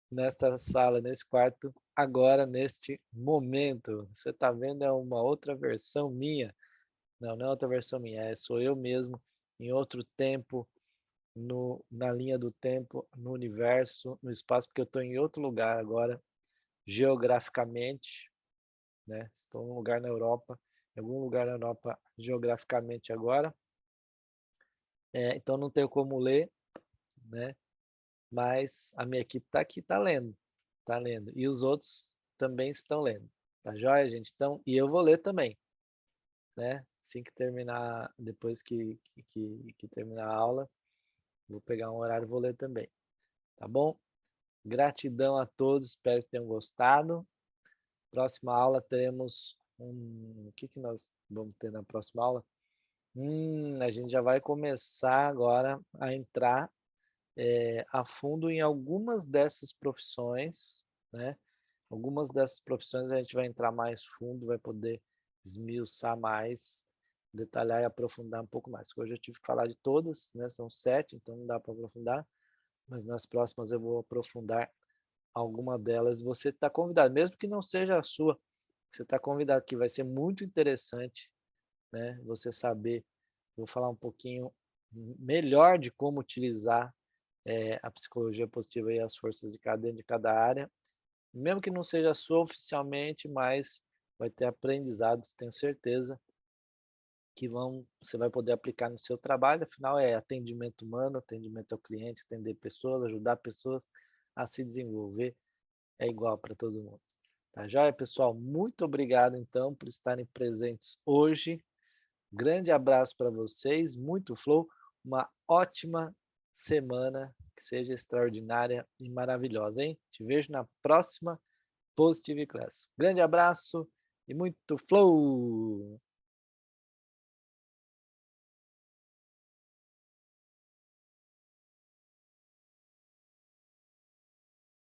nesta sala, nesse quarto, agora, neste momento. Você está vendo, é uma outra versão minha. Não é outra versão minha, sou eu mesmo, em outro tempo, na linha do tempo, no universo, no espaço, porque eu estou em outro lugar agora, geograficamente, né? Estou em um lugar na Europa, em algum lugar na Europa, geograficamente agora. Então não tenho como ler, né? Mas a minha equipe está aqui, está lendo. E os outros também estão lendo. Tá joia, gente? Então, e eu vou ler também, né? Assim que terminar, depois que terminar a aula, vou pegar um horário e vou ler também. Tá bom? Gratidão a todos, espero que tenham gostado. Próxima aula teremos o que nós vamos ter na próxima aula? A gente já vai começar agora a entrar a fundo em algumas dessas profissões, né? Algumas dessas profissões a gente vai entrar mais fundo, vai poder esmiuçar mais, detalhar e aprofundar um pouco mais. Hoje eu tive que falar de todas, né? São 7, então não dá para aprofundar, mas nas próximas eu vou aprofundar alguma delas. Você está convidado, mesmo que não seja a sua, você está convidado, que vai ser muito interessante, né? Você saber, vou falar um pouquinho melhor de como utilizar a psicologia positiva e as forças de cada área, mesmo que não seja sua oficialmente, mas vai ter aprendizados, tenho certeza, que você vai poder aplicar no seu trabalho. Afinal, é atendimento humano, atendimento ao cliente, atender pessoas, ajudar pessoas a se desenvolver, é igual para todo mundo. Tá joia, pessoal? Muito obrigado, então, por estarem presentes hoje. Grande abraço para vocês, muito flow, uma ótima semana, que seja extraordinária e maravilhosa, hein? Te vejo na próxima Positive Class. Grande abraço e muito flow!